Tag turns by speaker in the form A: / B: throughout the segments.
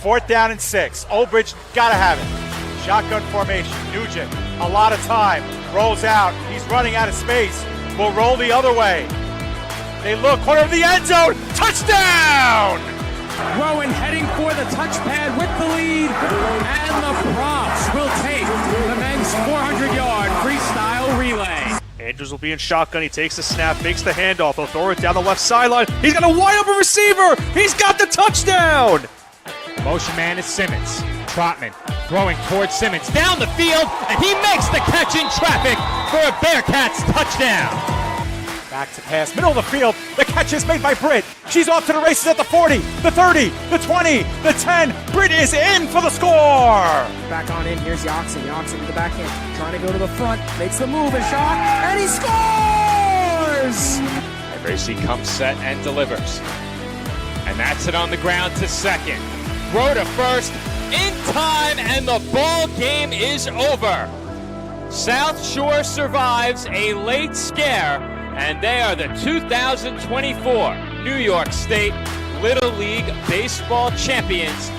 A: 4th down and 6. Olbridge gotta have it. Shotgun formation. Nugent, a lot of time. Rolls out. He's running out of space. Will roll the other way. They look, corner of the end zone. Touchdown!
B: Rowan heading for the touchpad with the lead. And the Props will take the men's 400-yard freestyle relay.
C: Andrews will be in shotgun. He takes the snap, makes the handoff. He'll throw it down the left sideline. He's got a wide open receiver. He's got the touchdown.
D: Motion man is Simmons. Trotman throwing towards Simmons down the field, and he makes the catch in traffic for a Bearcats touchdown.
A: Back to pass, middle of the field. The catch is made by Britt. She's off to the races at the 40, the 30, the 20, the 10. Britt is in for the score.
B: Back on in, here's Yoxin. Yoxin to the backhand, trying to go to the front, makes the move, a shot, and he scores!
D: And Racy comes set and delivers. And that's it on the ground to second. Throw to first, in time, and the ball game is over. South Shore survives a late scare, and they are the 2024 New York State Little League Baseball champions.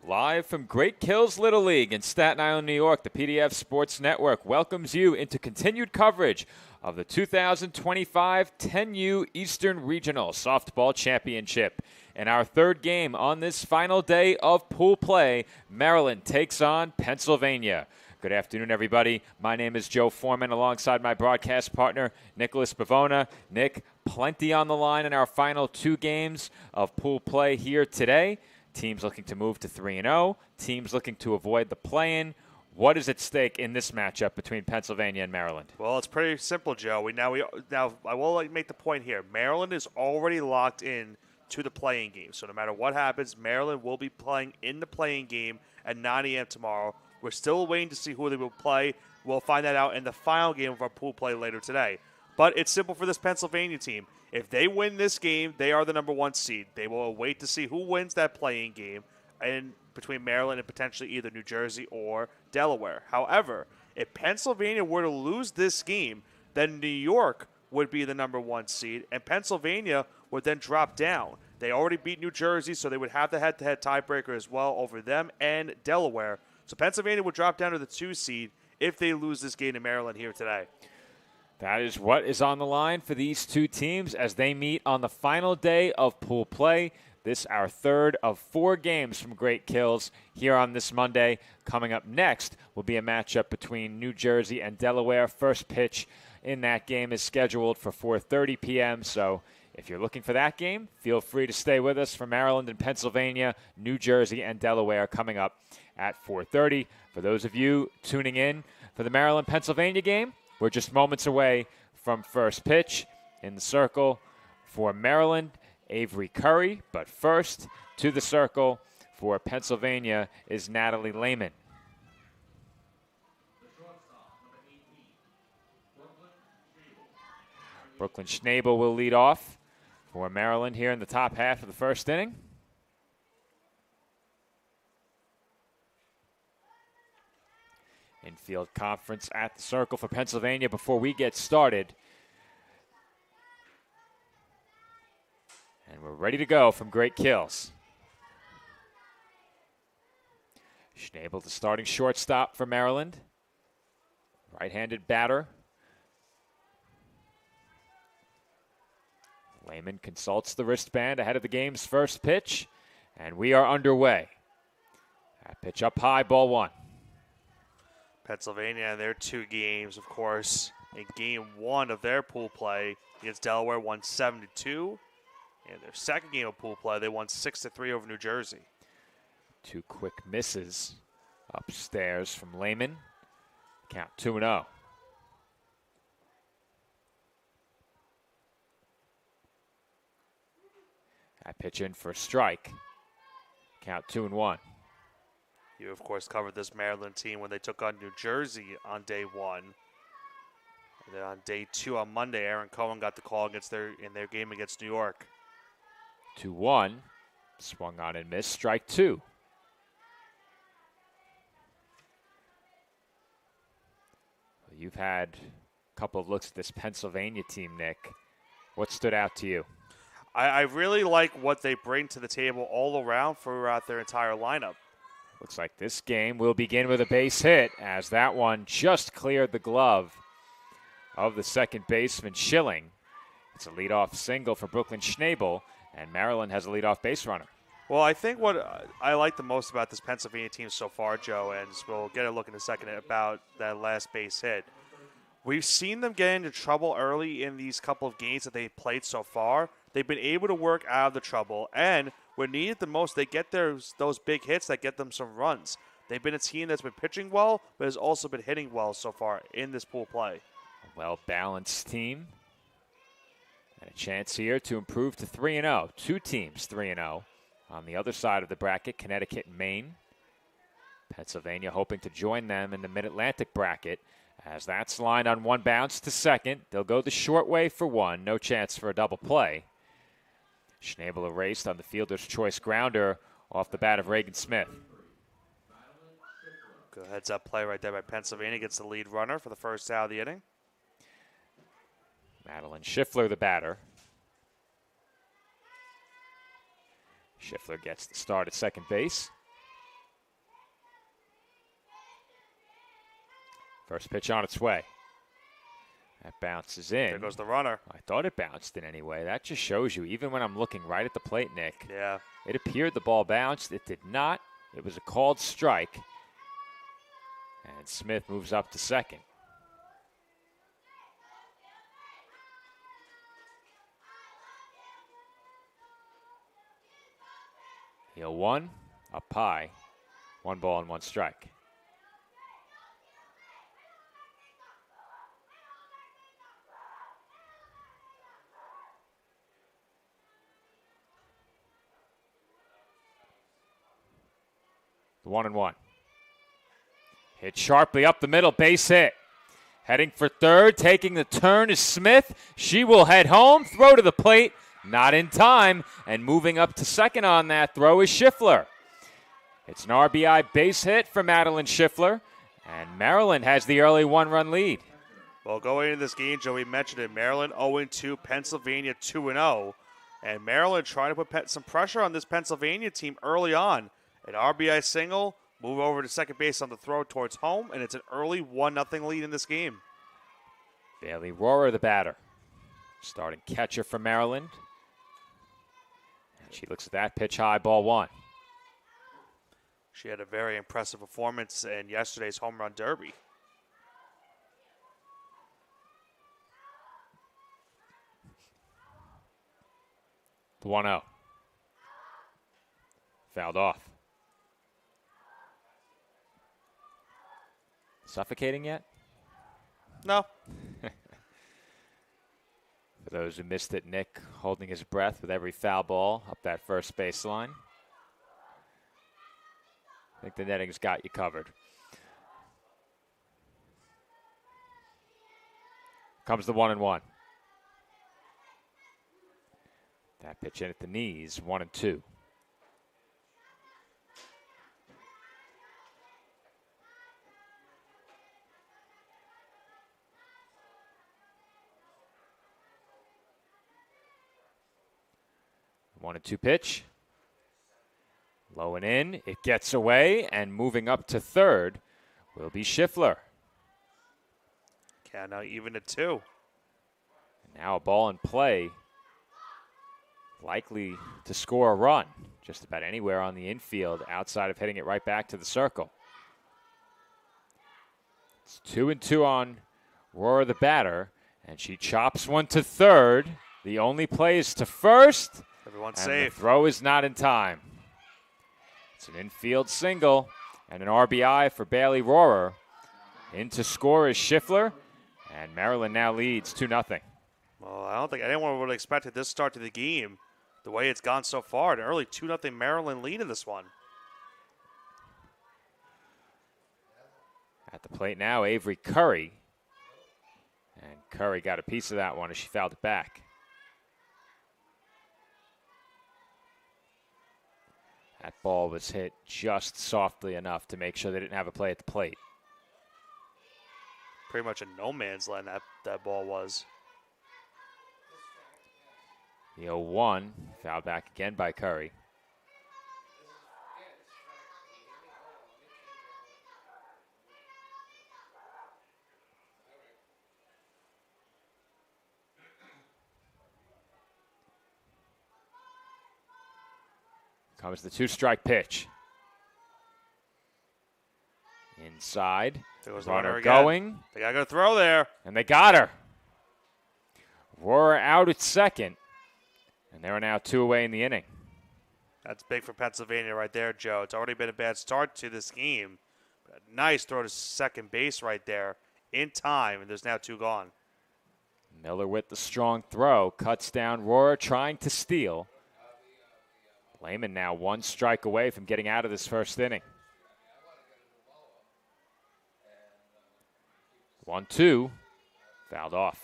D: Live from Great Kills Little League in Staten Island, New York, the PDF Sports Network welcomes you into continued coverage of the 2025 10U Eastern Regional Softball Championship. In our third game on this final day of pool play, Maryland takes on Pennsylvania. Good afternoon, everybody. My name is Joe Foreman, alongside my broadcast partner, Nicholas Bavona. Nick, plenty on the line in our final two games of pool play here today. Teams looking to move to 3-0. Teams looking to avoid the play-in. What is at stake in this matchup between Pennsylvania and Maryland?
C: Well, it's pretty simple, Joe. Now I will make the point here. Maryland is already locked in to the playing game. So no matter what happens, Maryland will be playing in the playing game at 9 a.m. tomorrow. We're still waiting to see who they will play. We'll find that out in the final game of our pool play later today. But it's simple for this Pennsylvania team. If they win this game, they are the number one seed. They will wait to see who wins that playing game and between Maryland and potentially either New Jersey or Delaware. However, if Pennsylvania were to lose this game, then New York would be the number one seed, and Pennsylvania would then drop down. They already beat New Jersey, so they would have the head-to-head tiebreaker as well over them and Delaware. So Pennsylvania would drop down to the 2 seed if they lose this game to Maryland here today.
D: That is what is on the line for these two teams as they meet on the final day of pool play. This our third of 4 games from Great Kills here on this Monday. Coming up next will be a matchup between New Jersey and Delaware. First pitch in that game is scheduled for 4:30 p.m., so if you're looking for that game, feel free to stay with us for Maryland and Pennsylvania, New Jersey and Delaware coming up at 4:30. For those of you tuning in for the Maryland-Pennsylvania game, we're just moments away from first pitch. In the circle for Maryland, Avery Curry. But first, to the circle for Pennsylvania is Natalie Lehman. Brooklyn Schnabel will lead off for Maryland here in the top half of the first inning. Infield conference at the circle for Pennsylvania before we get started. And we're ready to go from Great Kills. Schnabel, the starting shortstop for Maryland. Right-handed batter. Lehman consults the wristband ahead of the game's first pitch. And we are underway. That pitch up high, ball 1.
C: Pennsylvania, their 2 games, of course, in game 1 of their pool play against Delaware, won 7-2. In their second game of pool play, they won 6-3 over New Jersey.
D: 2 quick misses upstairs from Lehman. Count 2-0. That pitch in for a strike. Count 2-1.
C: You, of course, covered this Maryland team when they took on New Jersey on day 1. And then on day 2 on Monday, Aaron Cohen got the call in their game against New York.
D: 2-1. Swung on and missed. Strike 2. You've had a couple of looks at this Pennsylvania team, Nick. What stood out to you?
C: I really like what they bring to the table all around throughout their entire lineup.
D: Looks like this game will begin with a base hit as that one just cleared the glove of the second baseman, Schilling. It's a leadoff single for Brooklyn Schnabel, and Maryland has a leadoff base runner.
C: Well, I think what I like the most about this Pennsylvania team so far, Joe, and we'll get a look in a second about that last base hit. We've seen them get into trouble early in these couple of games that they've played so far. They've been able to work out of the trouble, and when needed the most, they get those big hits that get them some runs. They've been a team that's been pitching well, but has also been hitting well so far in this pool play.
D: A well-balanced team. And a chance here to improve to 3-0. Two teams 3-0. On the other side of the bracket, Connecticut and Maine. Pennsylvania hoping to join them in the Mid-Atlantic bracket. As that's lined on one bounce to second. They'll go the short way for one. No chance for a double play. Schnabel erased on the fielder's choice grounder off the bat of Reagan Smith.
C: Good heads-up play right there by Pennsylvania. Gets the lead runner for the first out of the inning.
D: Madeline Schiffler, the batter. Schiffler gets the start at second base. First pitch on its way. That bounces in.
C: There goes the runner.
D: I thought it bounced in anyway. That just shows you, even when I'm looking right at the plate, Nick.
C: Yeah.
D: It appeared the ball bounced. It did not. It was a called strike. And Smith moves up to second. He'll one, up high, 1 ball and 1 strike. The 1-1. Hit sharply up the middle, base hit. Heading for third, taking the turn is Smith. She will head home, throw to the plate. Not in time, and moving up to second on that throw is Schiffler. It's an RBI base hit for Madeline Schiffler, and Maryland has the early 1-run lead.
C: Well, going into this game, Joe, we mentioned it, Maryland 0-2, Pennsylvania 2-0, and Maryland trying to put some pressure on this Pennsylvania team early on. An RBI single, move over to second base on the throw towards home, and it's an early 1-0 lead in this game.
D: Bailey Rohrer, the batter. Starting catcher for Maryland. She looks at that pitch high, ball 1.
C: She had a very impressive performance in yesterday's home run derby.
D: The 1-0. Fouled off. Suffocating yet?
C: No.
D: For those who missed it, Nick holding his breath with every foul ball up that first baseline. I think the netting's got you covered. Comes the 1-1. That pitch in at the knees, 1-2. One and two pitch. Low and in. It gets away, and moving up to third will be Schiffler.
C: Count now even at 2.
D: And now a ball in play. Likely to score a run just about anywhere on the infield outside of hitting it right back to the circle. It's 2-2 on Rohrer, the batter, and she chops one to third. The only play is to first.
C: Everyone's
D: and
C: safe.
D: The throw is not in time. It's an infield single and an RBI for Bailey Rohrer. In to score is Schiffler, and Maryland now leads 2-0.
C: Well, I don't think anyone would have expected this start to the game the way it's gone so far. An early 2-0 Maryland lead in this one.
D: At the plate now, Avery Curry. And Curry got a piece of that one as she fouled it back. That ball was hit just softly enough to make sure they didn't have a play at the plate.
C: Pretty much a no man's land that ball was.
D: The 0-1, fouled back again by Curry. Comes the 2-strike pitch. Inside.
C: There goes
D: Runner
C: runner again.
D: going.
C: They got to go throw there.
D: And they got her. Roar out at second. And they are now 2 away in the inning.
C: That's big for Pennsylvania right there, Joe. It's already been a bad start to this game. A nice throw to second base right there in time, and there's now 2 gone.
D: Miller with the strong throw. Cuts down Roar trying to steal. Lehman now 1 strike away from getting out of this first inning. 1-2, fouled off.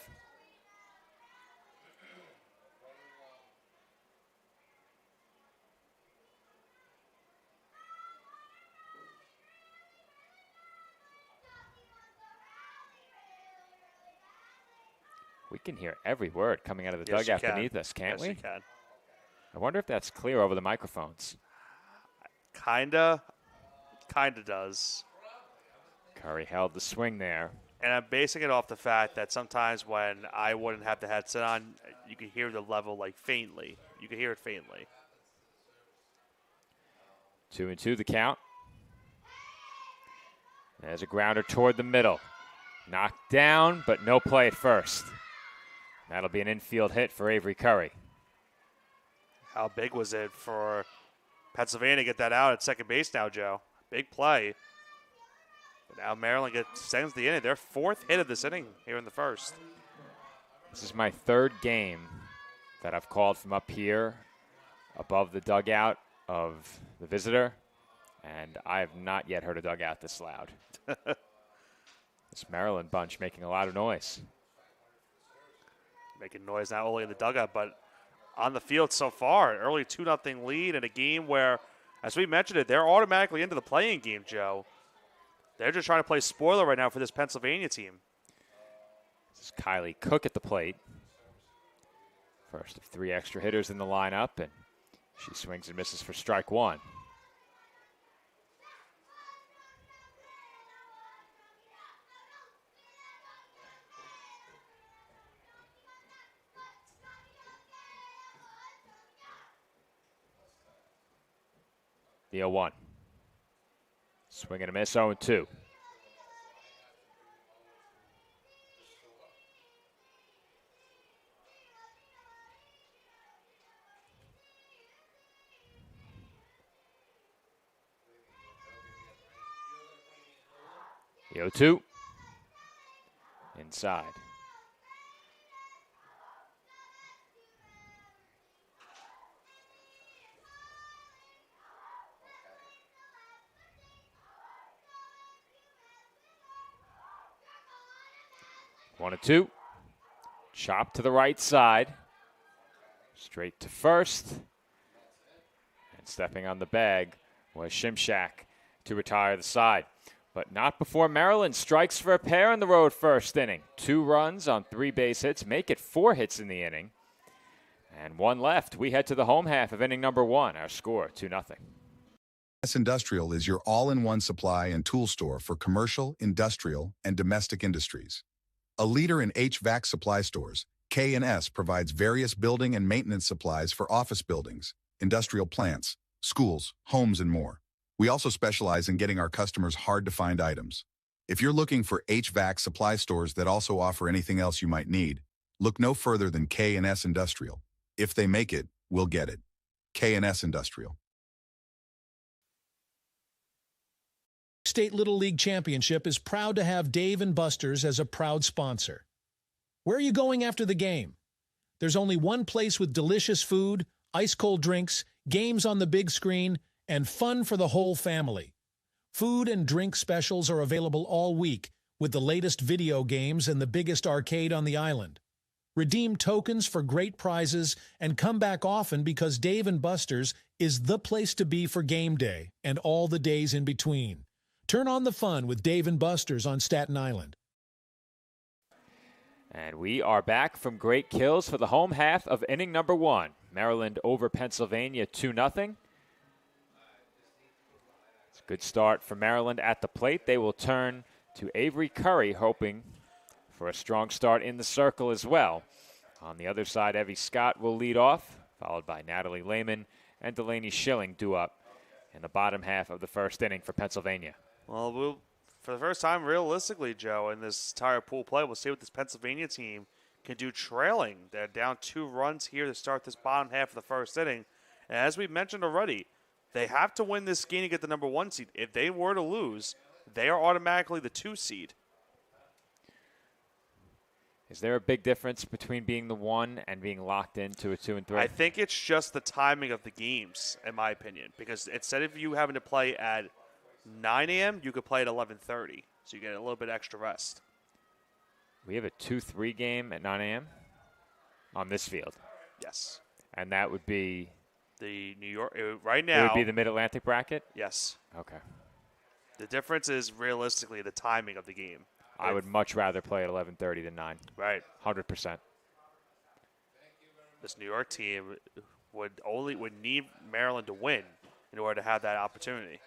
D: We can hear every word coming out of the
C: Yes,
D: dugout
C: you can.
D: beneath us, can't we?
C: Yes, you can.
D: I wonder if that's clear over the microphones.
C: Kinda does.
D: Curry held the swing there.
C: And I'm basing it off the fact that sometimes when I wouldn't have the headset on, you could hear the level like faintly. You could hear it faintly.
D: 2-2 the count. There's a grounder toward the middle. Knocked down, but no play at first. That'll be an infield hit for Avery Curry.
C: How big was it for Pennsylvania to get that out at second base now, Joe? Big play. But now Maryland sends the inning. Their 4th hit of this inning here in the first.
D: This is my 3rd game that I've called from up here above the dugout of the visitor, and I have not yet heard a dugout this loud. This Maryland bunch making a lot of noise.
C: Making noise not only in the dugout, but on the field so far. An early 2-0 lead in a game where, as we mentioned it, they're automatically into the playing game, Joe. They're just trying to play spoiler right now for this Pennsylvania team.
D: This is Kylie Cook at the plate. First of 3 extra hitters in the lineup, and she swings and misses for strike 1. The 0-1. Swing and a miss, 0-2. The 0-2. Inside. One and 2. Chop to the right side. Straight to first. And stepping on the bag was Shimshak to retire the side. But not before Maryland strikes for a pair in the road first inning. 2 runs on 3 base hits, make it 4 hits in the inning. And 1 left. We head to the home half of inning number 1. Our score, 2-0.
E: K&S Industrial is your all-in-one supply and tool store for commercial, industrial, and domestic industries. A leader in HVAC supply stores, K&S provides various building and maintenance supplies for office buildings, industrial plants, schools, homes, and more. We also specialize in getting our customers hard-to-find items. If you're looking for HVAC supply stores that also offer anything else you might need, look no further than K&S Industrial. If they make it, we'll get it. K&S Industrial.
F: State Little League Championship is proud to have Dave & Buster's as a proud sponsor. Where are you going after the game? There's only one place with delicious food, ice-cold drinks, games on the big screen, and fun for the whole family. Food and drink specials are available all week with the latest video games and the biggest arcade on the island. Redeem tokens for great prizes and come back often because Dave & Buster's is the place to be for game day and all the days in between. Turn on the fun with Dave & Buster's on Staten Island.
D: And we are back from great kills for the home half of inning number 1. Maryland over Pennsylvania 2-0. It's a good start for Maryland at the plate. They will turn to Avery Curry, hoping for a strong start in the circle as well. On the other side, Evie Scott will lead off, followed by Natalie Lehman and Delaney Schilling due up in the bottom half of the first inning for Pennsylvania.
C: Well, for the first time, realistically, Joe, in this entire pool play, we'll see what this Pennsylvania team can do trailing. They're down 2 runs here to start this bottom half of the first inning. And as we mentioned already, they have to win this game to get the number 1 seed. If they were to lose, they are automatically the 2 seed.
D: Is there a big difference between being the 1 and being locked into a 2 and 3?
C: I think it's just the timing of the games, in my opinion, because instead of you having to play at 9 a.m., you could play at 11:30, so you get a little bit extra rest.
D: We have a 2-3 game at 9 a.m. on this field.
C: Yes.
D: And that would be
C: the New York right now.
D: It would be the Mid-Atlantic bracket?
C: Yes.
D: Okay.
C: The difference is realistically the timing of the game.
D: I would much rather play at 11:30 than 9.
C: Right.
D: 100%.
C: This New York team would need Maryland to win in order to have that opportunity.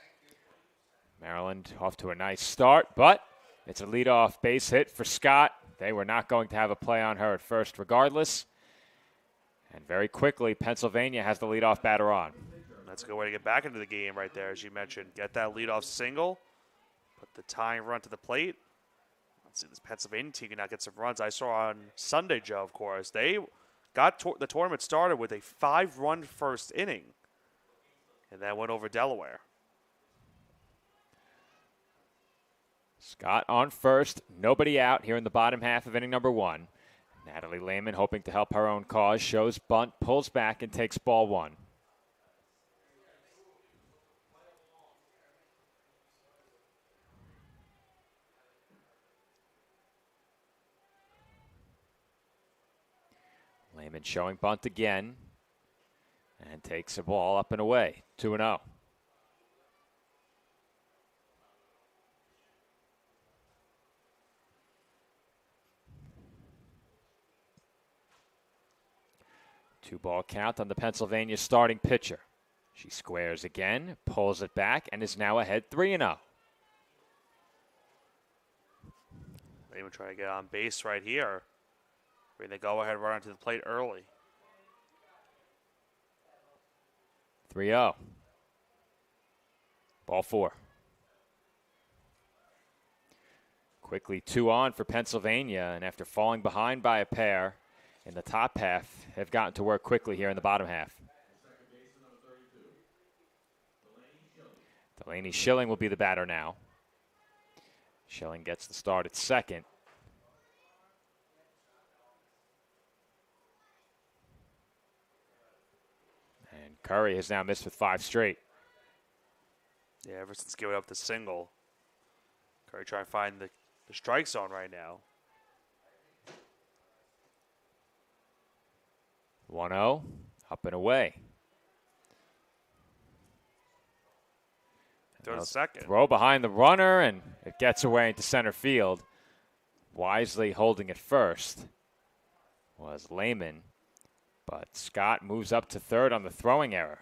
D: Maryland off to a nice start, but it's a leadoff base hit for Scott. They were not going to have a play on her at first regardless. And very quickly, Pennsylvania has the leadoff batter on.
C: That's a good way to get back into the game right there, as you mentioned. Get that leadoff single, put the tying run to the plate. Let's see, this Pennsylvania team can now get some runs. I saw on Sunday, Joe, of course, they got the tournament started with a 5-run first inning, and that went over Delaware.
D: Scott on first, nobody out here in the bottom half of inning number 1. Natalie Lehman, hoping to help her own cause, shows bunt, pulls back, and takes ball 1. Lehman showing bunt again and takes a ball up and away, 2-0. Two-ball count on the Pennsylvania starting pitcher. She squares again, pulls it back, and is now ahead 3-0.
C: They even try to get on base right here. Bring the go-ahead run onto the plate early.
D: 3-0. Ball 4. Quickly 2 on for Pennsylvania, and after falling behind by a pair in the top half, have gotten to work quickly here in the bottom half. Delaney Schilling will be the batter now. Schilling gets the start at second. And Curry has now missed with 5 straight.
C: Yeah, ever since giving up the single. Curry trying to find the strike zone right now.
D: 1-0, up and away.
C: Throw to second.
D: Throw behind the runner, and it gets away into center field. Wisely holding it first was Lehman, but Scott moves up to third on the throwing error.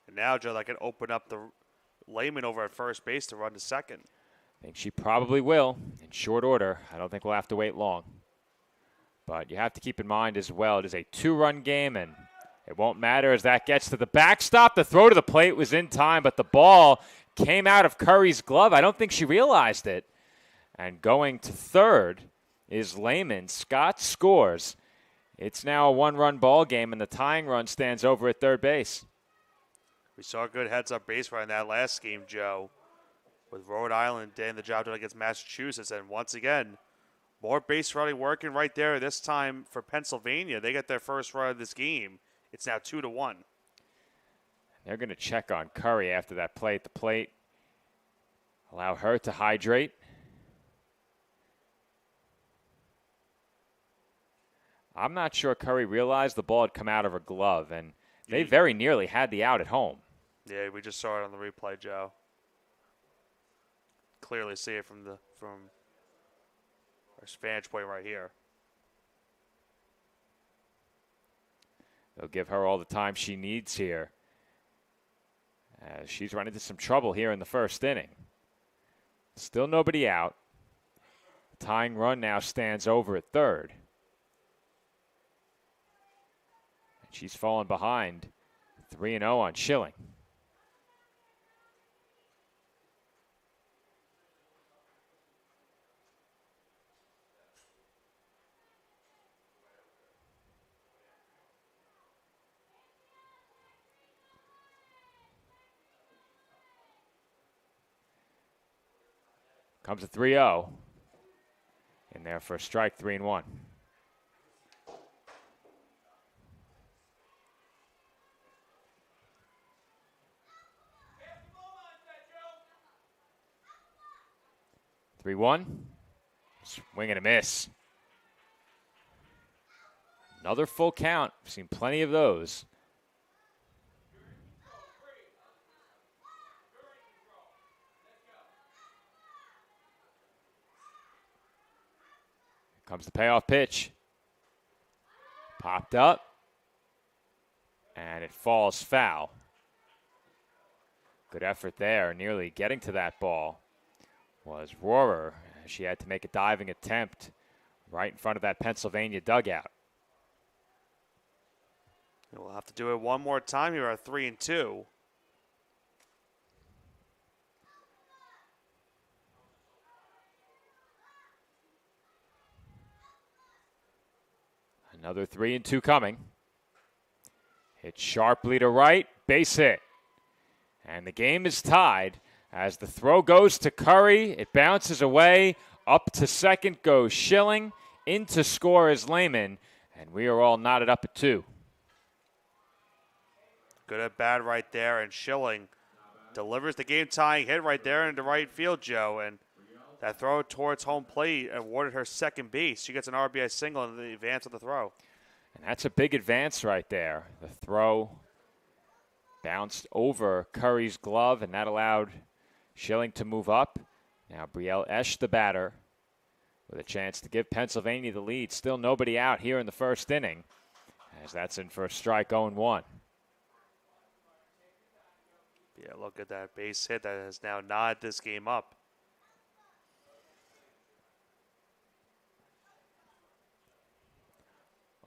C: And now, Joe, that can open up the Lehman over at first base to run to second.
D: I think she probably will in short order. I don't think we'll have to wait long. But you have to keep in mind as well, it is a 2-run game, and it won't matter as that gets to the backstop. The throw to the plate was in time, but the ball came out of Curry's glove. I don't think she realized it. And going to third is Lehman. Scott scores. It's now a 1-run ball game, and the tying run stands over at third base.
C: We saw a good heads-up base run in that last game, Joe, with Rhode Island getting the job done against Massachusetts. And once again, more base running working right there. This time for Pennsylvania, they get their first run of this game. It's now 2-1.
D: They're going to check on Curry after that play at the plate. Allow her to hydrate. I'm not sure Curry realized the ball had come out of her glove, and they very nearly had the out at home.
C: Yeah, we just saw it on the replay, Joe. Clearly see it from There's vantage point right here.
D: They'll give her all the time she needs here, as she's run into some trouble here in the first inning. Still nobody out. The tying run now stands over at third. And she's fallen behind 3-0 on Schilling. Comes a 3-0. In there for a strike, 3-1. Swing and a miss. Another full count. We've seen plenty of those. Comes the payoff pitch. Popped up. And it falls foul. Good effort there. Nearly getting to that ball was Rohrer. She had to make a diving attempt right in front of that Pennsylvania dugout.
C: We'll have to do it one more time here at 3-2.
D: Another 3-2 coming. Hit sharply to right, base hit. And the game is tied as the throw goes to Curry. It bounces away. Up to second goes Schilling. In to score is Lehman. And we are all knotted up at 2.
C: Good at bat right there, and Schilling delivers the game-tying hit right there into right field, Joe. And that throw towards home plate awarded her second base. She gets an RBI single in the advance of the throw.
D: And that's a big advance right there. The throw bounced over Curry's glove, and that allowed Schilling to move up. Now Brielle Esch, the batter, with a chance to give Pennsylvania the lead. Still nobody out here in the first inning, as that's in for a strike, 0-1.
C: Yeah, look at that base hit that has now knotted this game up.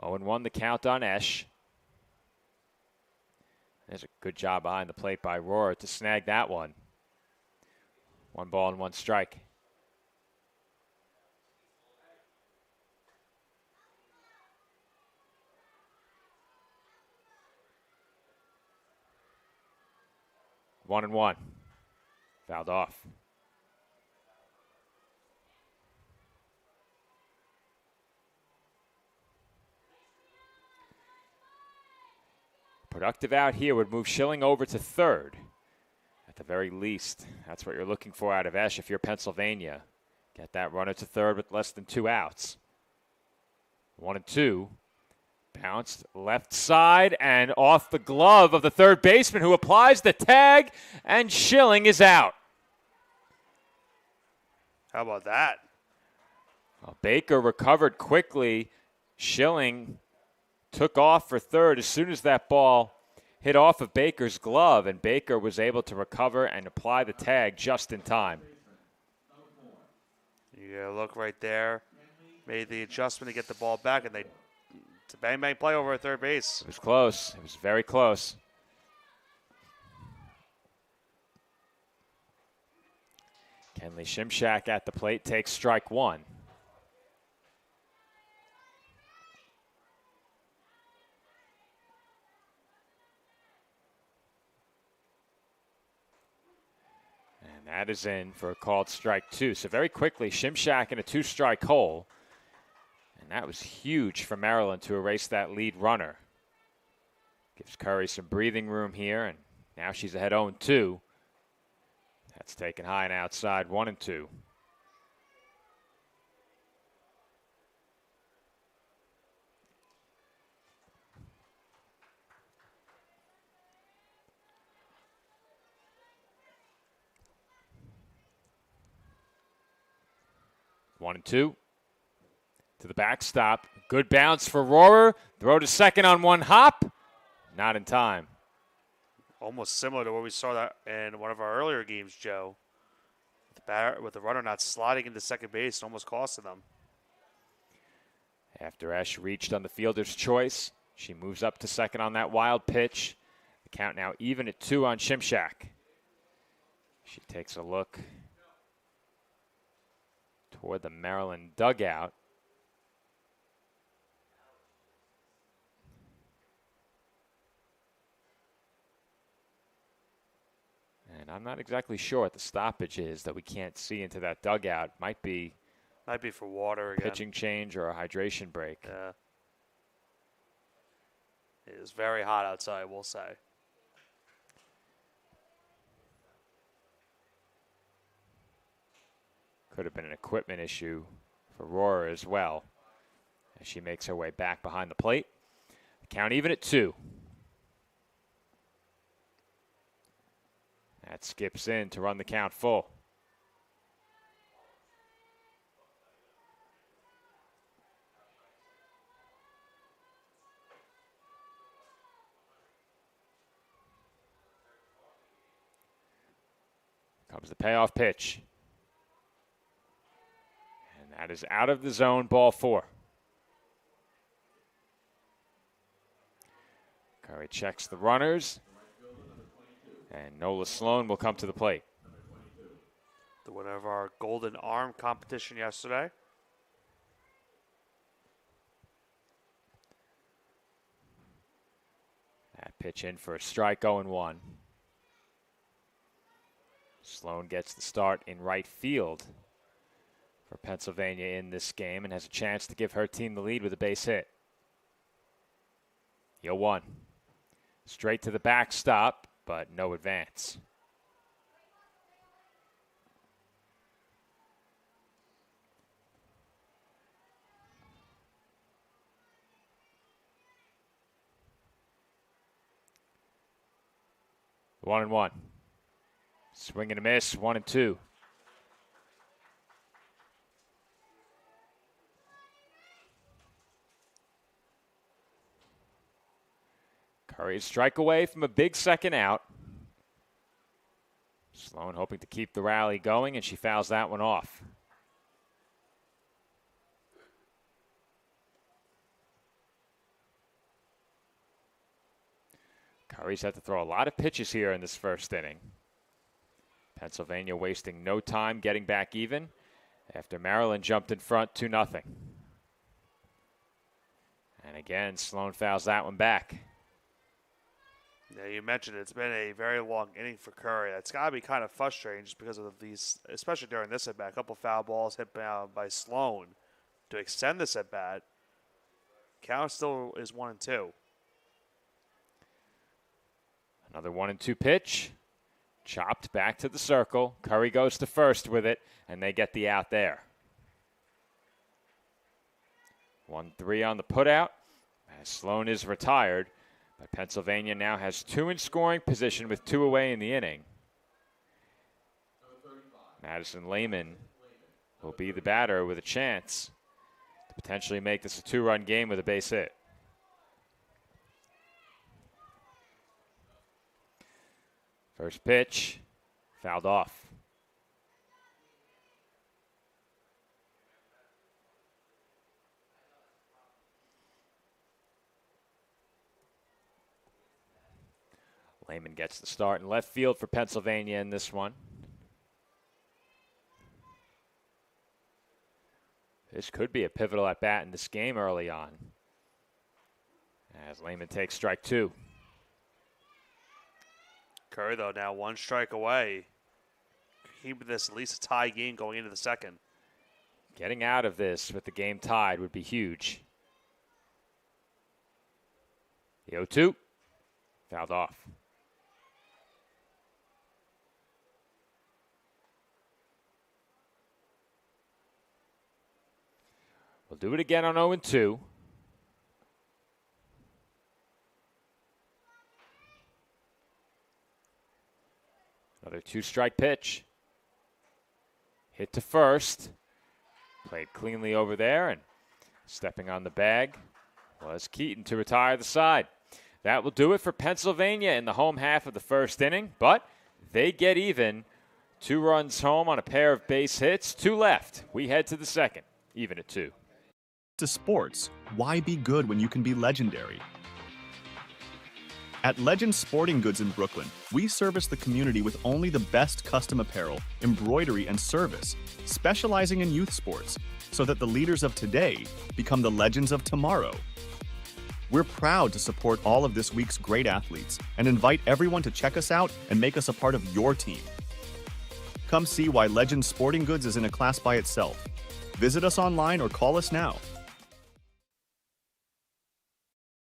D: Oh, and 1 the count on Esch. There's a good job behind the plate by Rohrer to snag that one. 1 ball and 1 strike. One and one. Fouled off. Productive out here would move Schilling over to third. At the very least, that's what you're looking for out of Esch if you're Pennsylvania. Get that runner to third with less than 2 outs. 1-2. Bounced left side and off the glove of the third baseman, who applies the tag, and Schilling is out.
C: How about that?
D: Well, Baker recovered quickly. Schilling took off for third as soon as that ball hit off of Baker's glove, and Baker was able to recover and apply the tag just in time.
C: You got to look right there. Made the adjustment to get the ball back, and it's a bang-bang play over at third base.
D: It was close. It was very close. Kenley Shimshak at the plate takes strike 1. And that is in for a called strike 2. So very quickly, Shimshak in a 2-strike hole. And that was huge for Maryland to erase that lead runner. Gives Curry some breathing room here, and now she's ahead 0-2. That's taken high and outside, 1-2. One and two. to the backstop. Good bounce for Rohrer. Throw to second on one hop. Not in time.
C: Almost similar to what we saw that in one of our earlier games, Joe. With the runner not sliding into second base, almost costing them.
D: After Esch reached on the fielder's choice, she moves up to second on that wild pitch. The count now even at 2 on Shimshak. She takes a look toward the Maryland dugout. And I'm not exactly sure what the stoppage is that we can't see into that dugout. Might be
C: for water again.
D: Pitching change or a hydration break.
C: Yeah. It is very hot outside, we'll say.
D: Could have been an equipment issue for Rohrer as well, as she makes her way back behind the plate. The count even at 2. That skips in to run the count full. Comes the payoff pitch. And that is out of the zone, ball 4. Curry checks the runners. And Nola Sloan will come to the plate.
C: The winner of our Golden Arm competition yesterday.
D: That pitch in for a strike, 0-1. Sloan gets the start in right field for Pennsylvania in this game and has a chance to give her team the lead with a base hit. 0-1. Straight to the backstop, but no advance. One and one. Swing and a miss, 1-2. Curry strike away from a big second out. Sloan hoping to keep the rally going, and she fouls that one off. Curry's had to throw a lot of pitches here in this first inning. Pennsylvania wasting no time getting back even after Maryland jumped in front 2-0. And again, Sloan fouls that one back.
C: Yeah, you mentioned it's been a very long inning for Curry. That's got to be kind of frustrating just because of these, especially during this at-bat. A couple foul balls hit by Sloan to extend this at-bat. Count still is 1-2.
D: Another 1-2 pitch. Chopped back to the circle. Curry goes to first with it, and they get the out there. 1-3 on the putout, as Sloan is retired. But Pennsylvania now has 2 in scoring position with 2 away in the inning. Madison Lehman will be the batter with a chance to potentially make this a 2-run game with a base hit. First pitch, fouled off. Lehman gets the start in left field for Pennsylvania in this one. This could be a pivotal at-bat in this game early on, as Lehman takes strike 2.
C: Curry, though, now 1 strike away. Keeping this at least a tie game going into the second.
D: Getting out of this with the game tied would be huge. The 0-2, fouled off. We'll do it again on 0-2. Another 2-strike pitch. Hit to first. Played cleanly over there, and Stepping on the bag was Keaton to retire the side. That will do it for Pennsylvania in the home half of the first inning, but they get even. 2 runs home on a pair of base hits, 2 left. We head to the second, even at 2.
G: To sports, why be good when you can be legendary? At Legend Sporting Goods in Brooklyn, we service the community with only the best custom apparel, embroidery, and service, specializing in youth sports, so that the leaders of today become the legends of tomorrow. We're proud to support all of this week's great athletes and invite everyone to check us out and make us a part of your team. Come see why Legend Sporting Goods is in a class by itself. Visit us online or call us now.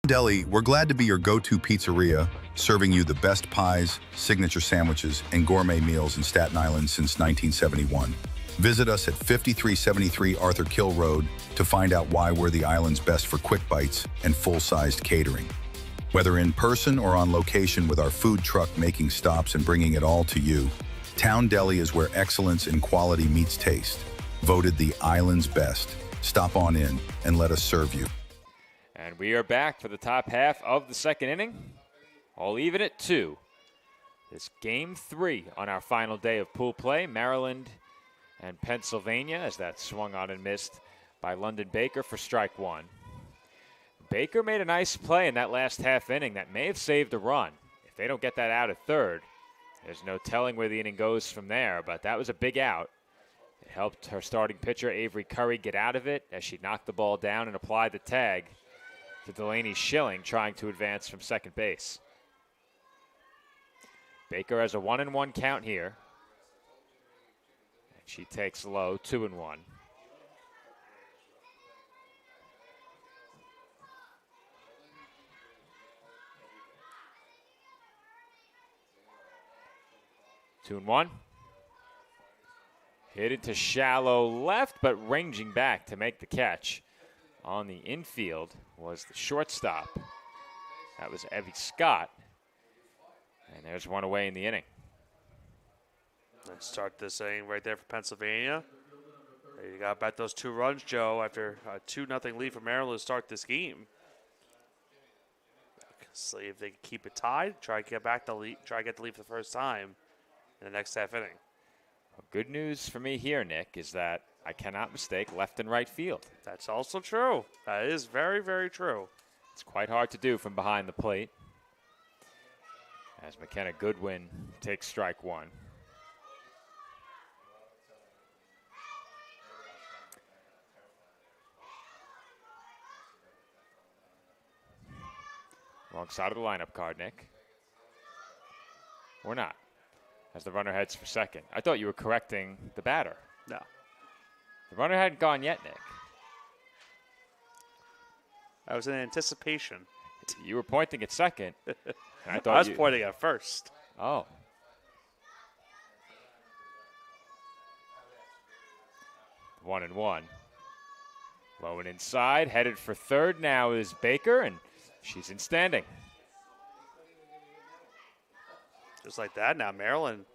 E: Deli, we're glad to be your go-to pizzeria, serving you the best pies, signature sandwiches, and gourmet meals in Staten Island since 1971. Visit us at 5373 Arthur Kill Road to find out why we're the island's best for quick bites and full-sized catering. Whether in person or on location with our food truck making stops and bringing it all to you, Town Deli is where excellence in quality meets taste. Voted the island's best. Stop on in and let us serve you.
D: And we are back for the top half of the second inning. All even at 2. This game 3 on our final day of pool play. Maryland and Pennsylvania, as that swung on and missed by London Baker for strike 1. Baker made a nice play in that last half inning that may have saved a run. If they don't get that out at third, there's no telling where the inning goes from there, but that was a big out. It helped her starting pitcher, Avery Curry, get out of it as she knocked the ball down and applied the tag to Delaney Schilling, trying to advance from second base. Baker has a 1-1 count here. And she takes low, 2-1. Two and one. Hit into shallow left, but ranging back to make the catch on the infield was the shortstop. That was Evie Scott. And there's one away in the inning.
C: Let's start this inning right there for Pennsylvania. You got back those 2 runs, Joe, after a 2-0 lead for Maryland to start this game. See if they can keep it tied. Try to get back the lead. Try to get the lead for the first time in the next half inning.
D: Well, good news for me here, Nick, is that I cannot mistake left and right field.
C: That's also true. That is very, very true.
D: It's quite hard to do from behind the plate. As McKenna Goodwin takes strike 1. Wrong side of the lineup card, Nick. Or not, as the runner heads for second. I thought you were correcting the batter.
C: No.
D: The runner hadn't gone yet, Nick.
C: I was in anticipation.
D: You were pointing at second. And I thought
C: I was pointing at first.
D: Oh. One and one. Low and inside, headed for third now is Baker, and she's in standing.
C: Just like that now, Maryland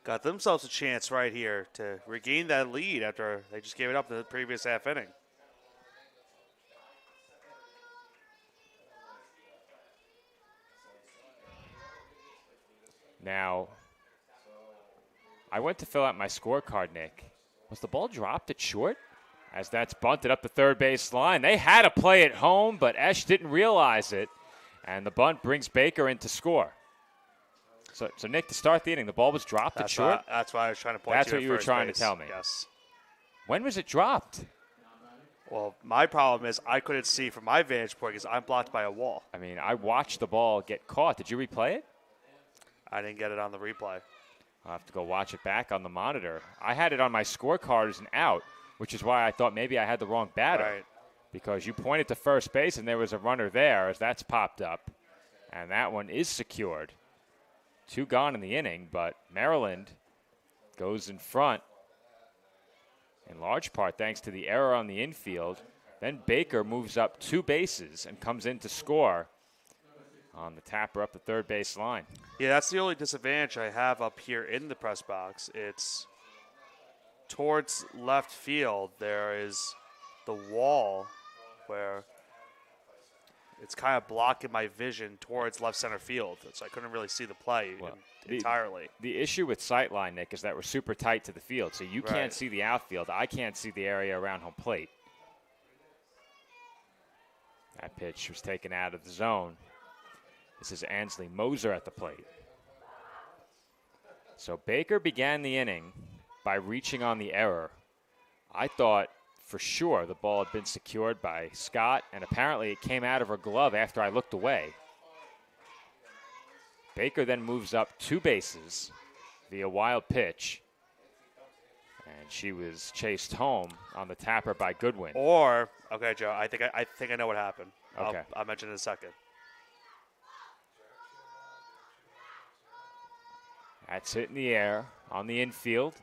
C: got themselves a chance right here to regain that lead after they just gave it up in the previous half inning.
D: Now, I went to fill out my scorecard, Nick. Was the ball dropped at short? As that's bunted up the third base line. They had a play at home, but Esch didn't realize it. And the bunt brings Baker in to score. So Nick, to start the inning, the ball was dropped at short?
C: That's why I was trying to point
D: That's
C: to
D: what you were trying to tell me.
C: Yes.
D: When was it dropped?
C: Well, my problem is I couldn't see from my vantage point because I'm blocked by a wall.
D: I mean, I watched the ball get caught. Did you replay it?
C: I didn't get it on the replay.
D: I'll have to go watch it back on the monitor. I had it on my scorecard as an out, which is why I thought maybe I had the wrong batter.
C: Right.
D: Because you pointed to first base and there was a runner there as that's popped up. And that one is secured. 2 gone in the inning, but Maryland goes in front in large part thanks to the error on the infield. Then Baker moves up 2 bases and comes in to score on the tapper up the third base line.
C: Yeah, that's the only disadvantage I have up here in the press box. It's towards left field. There is the wall where it's kind of blocking my vision towards left center field, so I couldn't really see the play entirely.
D: The issue with sightline, Nick, is that we're super tight to the field, so you can't see the outfield. I can't see the area around home plate. That pitch was taken out of the zone. This is Ansley Moser at the plate. So Baker began the inning by reaching on the error. I thought for sure the ball had been secured by Scott, and apparently it came out of her glove after I looked away. Baker then moves up 2 bases via wild pitch, and she was chased home on the tapper by Goodwin.
C: Or, okay, Joe, I think I know what happened.
D: Okay.
C: I'll mention it in a second.
D: That's hit in the air on the infield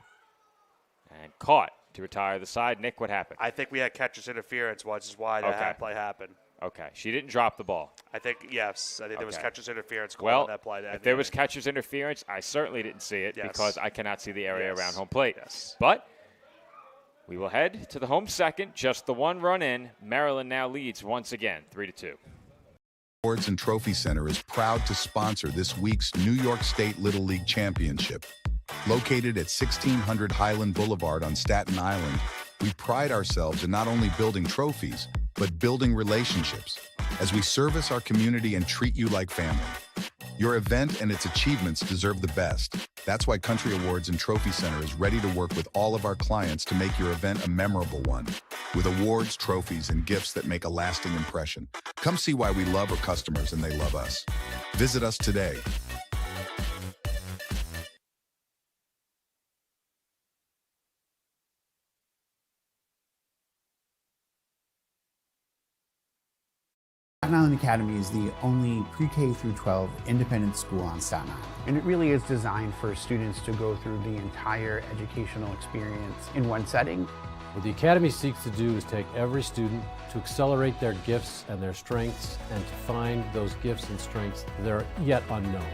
D: and caught to retire the side. Nick, what happened?
C: I think we had catcher's interference, which is why that play happened.
D: Okay. She didn't drop the ball.
C: I think, yes. I think there was catcher's interference called
D: Well,
C: on that play.
D: if there was catcher's interference, I certainly didn't see it because I cannot see the area around home plate.
C: Yes.
D: But we will head to the home second. Just the 1 run in. Maryland now leads once again, 3-2.
E: Awards and Trophy Center is proud to sponsor this week's New York State Little League Championship. Located at 1600 Highland Boulevard on Staten Island, we pride ourselves in not only building trophies, but building relationships as we service our community and treat you like family. Your event and its achievements deserve the best. That's why Country Awards and Trophy Center is ready to work with all of our clients to make your event a memorable one, with awards, trophies, and gifts that make a lasting impression. Come see why we love our customers and they love us. Visit us today.
H: Staten Island Academy is the only pre-K through 12 independent school on Staten Island. And it really is designed for students to go through the entire educational experience in one setting.
I: What the Academy seeks to do is take every student to accelerate their gifts and their strengths and to find those gifts and strengths that are yet unknown.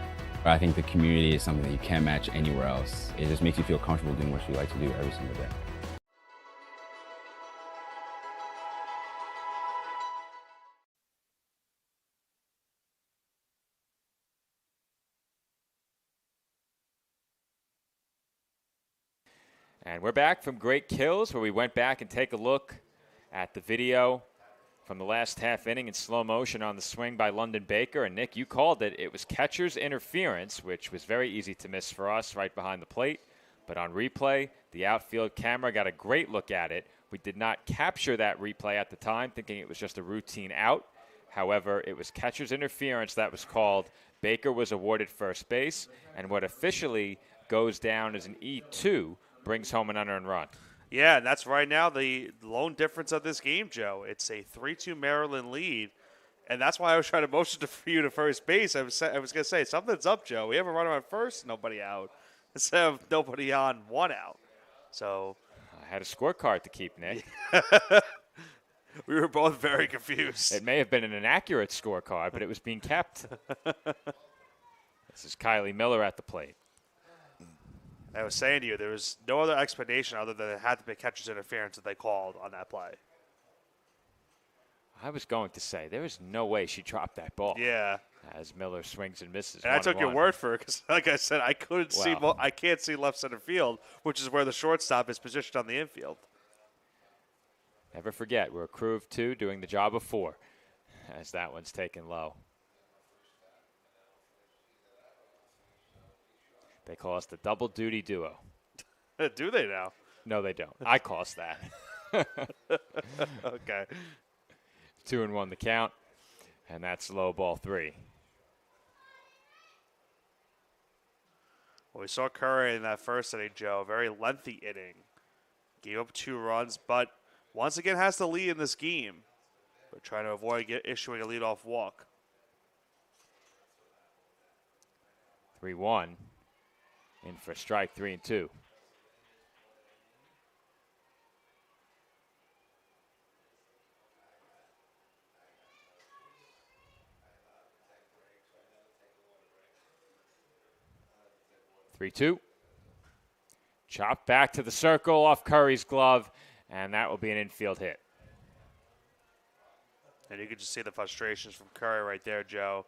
J: I think the community is something that you can't match anywhere else. It just makes you feel comfortable doing what you like to do every single day.
D: And we're back from Great Kills, where we went back and take a look at the video from the last half inning in slow motion on the swing by London Baker. And, Nick, you called it. It was catcher's interference, which was very easy to miss for us right behind the plate. But on replay, the outfield camera got a great look at it. We did not capture that replay at the time, thinking it was just a routine out. However, it was catcher's interference that was called. Baker was awarded first base, and what officially goes down as an E2 brings home an unearned run.
C: Yeah, and that's right now the lone difference of this game, Joe. It's a 3-2 Maryland lead, and that's why I was trying to motion for you to first base. I was going to say, something's up, Joe. We have a runner on first, nobody out, instead of nobody on, 1 out. So
D: I had a scorecard to keep, Nick.
C: We were both very confused.
D: It may have been an inaccurate scorecard, but it was being kept. This is Kylie Miller at the plate.
C: I was saying to you, there was no other explanation other than it had to be catcher's interference that they called on that play.
D: I was going to say, there is no way she dropped that ball.
C: Yeah.
D: As Miller swings and misses.
C: And I took your word for it because, like I said, I couldn't see. I can't see left center field, which is where the shortstop is positioned on the infield.
D: Never forget, we're a crew of 2 doing the job of 4, as that one's taken low. They call us the double duty duo.
C: Do they now?
D: No, they don't. I call us that.
C: Okay.
D: 2-1 the count, and that's low ball 3.
C: Well, we saw Curry in that first inning, Joe. Very lengthy inning. Gave up 2 runs, but once again has the lead in this game. But trying to avoid issuing a leadoff walk.
D: 3-1. In for strike 3-2. Chopped back to the circle off Curry's glove, and that will be an infield hit.
C: And you could just see the frustrations from Curry right there, Joe.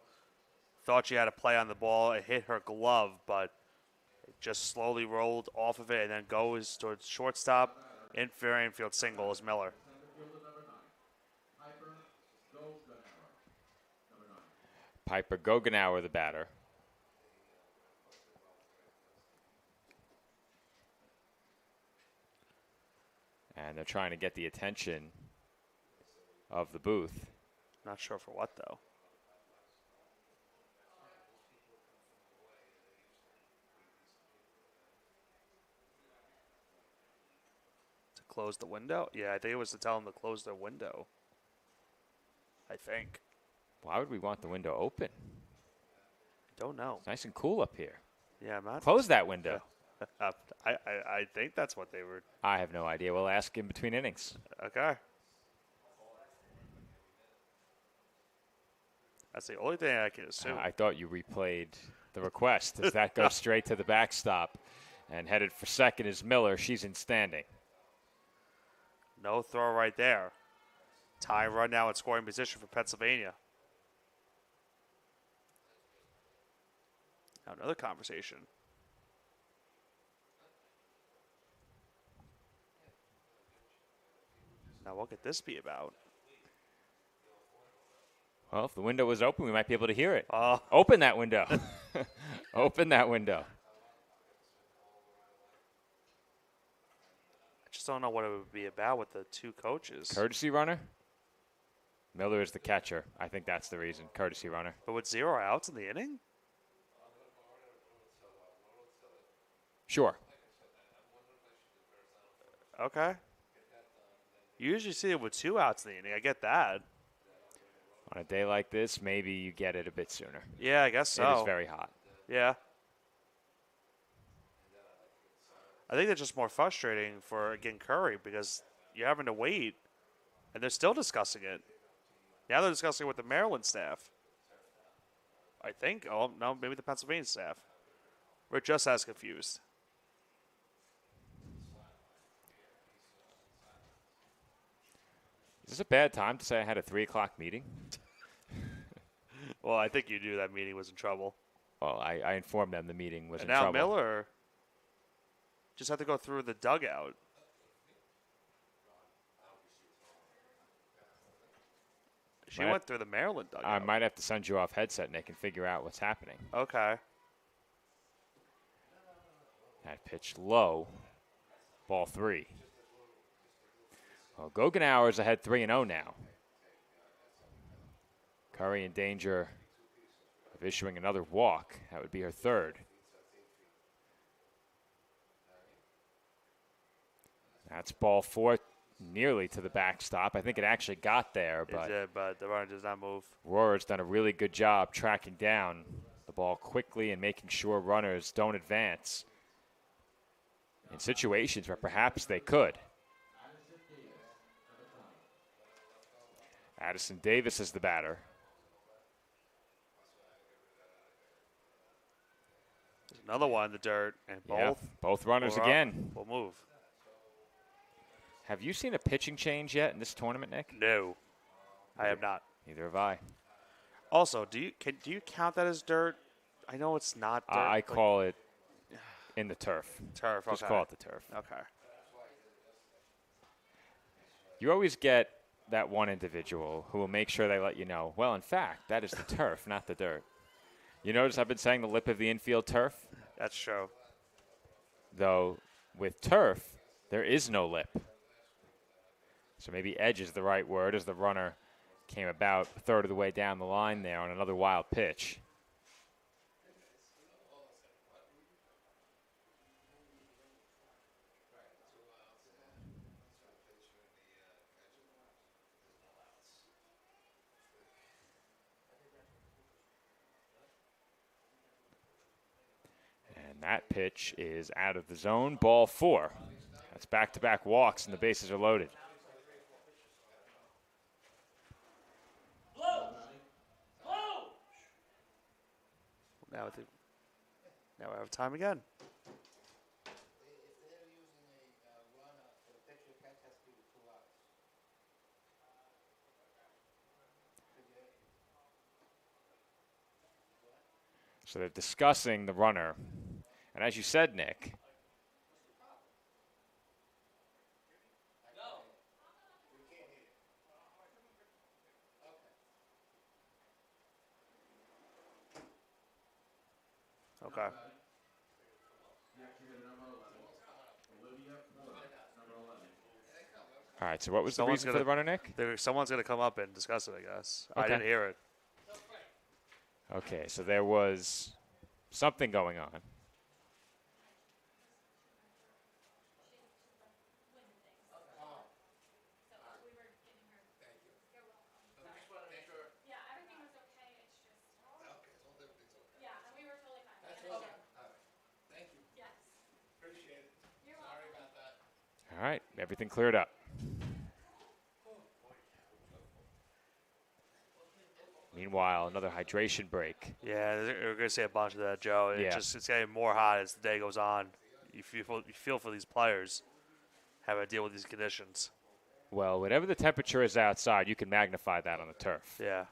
C: Thought she had a play on the ball. It hit her glove, but it just slowly rolled off of it and then goes towards shortstop. Infield single is Miller.
D: Piper Gogenauer, the batter. And they're trying to get the attention of the booth.
C: Not sure for what, though. To close the window? Yeah, I think it was to tell them to close their window. I think.
D: Why would we want the window open?
C: Don't know.
D: It's nice and cool up here.
C: Yeah, I'm not.
D: Close that window.
C: I think that's what they were.
D: I have no idea. We'll ask in between innings.
C: Okay. That's the only thing I can assume.
D: I thought you replayed the request as that goes straight to the backstop. And headed for second is Miller. She's in standing.
C: No throw right there. Tie run now in scoring position for Pennsylvania. Now another conversation. Now what could this be about?
D: Well, if the window was open, we might be able to hear it.
C: Oh.
D: Open that window. Open that window.
C: I just don't know what it would be about with the two coaches.
D: Courtesy runner? Miller is the catcher. I think that's the reason. Courtesy runner.
C: But with 0 outs in the inning?
D: Sure.
C: Okay. You usually see it with 2 outs in the inning. I get that.
D: On a day like this, maybe you get it a bit sooner.
C: Yeah, I guess so.
D: It is very hot.
C: Yeah. I think that's just more frustrating for, again, Curry because you're having to wait, and they're still discussing it. Now they're discussing it with the Maryland staff. I think. Oh, no, maybe the Pennsylvania staff. We're just as confused.
D: Is this a bad time to say I had a 3 o'clock meeting?
C: Well, I think you knew that meeting was in trouble.
D: Well, I informed them the meeting was
C: And
D: in
C: now
D: trouble.
C: Miller just had to go through the dugout. She went through the Maryland dugout.
D: I might have to send you off headset, Nick, and figure out what's happening.
C: Okay.
D: That pitch low. Ball 3. Well, Gogenauer's ahead 3-0 now. Curry in danger of issuing another walk. That would be her third. That's ball 4, nearly to the backstop. I think it actually got there, but
C: It did, but the runner does not move.
D: Rohrer's done a really good job tracking down the ball quickly and making sure runners don't advance in situations where perhaps they could. Addison Davis is the batter.
C: There's another one in the dirt, and
D: Both runners again.
C: Will move.
D: Have you seen a pitching change yet in this tournament, Nick?
C: No, I have not.
D: Neither have I.
C: Also, do you count that as dirt? I know it's not dirt.
D: I call it in the turf.
C: Turf, okay.
D: Just call it the turf.
C: Okay.
D: You always get that one individual who will make sure they let you know, well, in fact, that is the turf, not the dirt. You notice I've been saying the lip of the infield turf?
C: That's true.
D: Though with turf, there is no lip. So maybe edge is the right word as the runner came about a third of the way down the line there on another wild pitch. And that pitch is out of the zone, ball 4. That's back-to-back walks, and the bases are loaded.
C: Now we have time again.
D: So they're discussing the runner. And as you said, Nick,
C: Okay.
D: all right, so what was the reason for the runner, Nick?
C: Someone's going to come up and discuss it, I guess. I
D: Okay.
C: didn't hear it.
D: Okay, so there was something going on. All right, everything cleared up. Meanwhile, another hydration break.
C: Yeah, we're going to say a bunch of that, Joe.
D: Yeah.
C: It's getting more hot as the day goes on. You feel for these players having to deal with these conditions.
D: Well, whatever the temperature is outside, you can magnify that on the turf.
C: Yeah.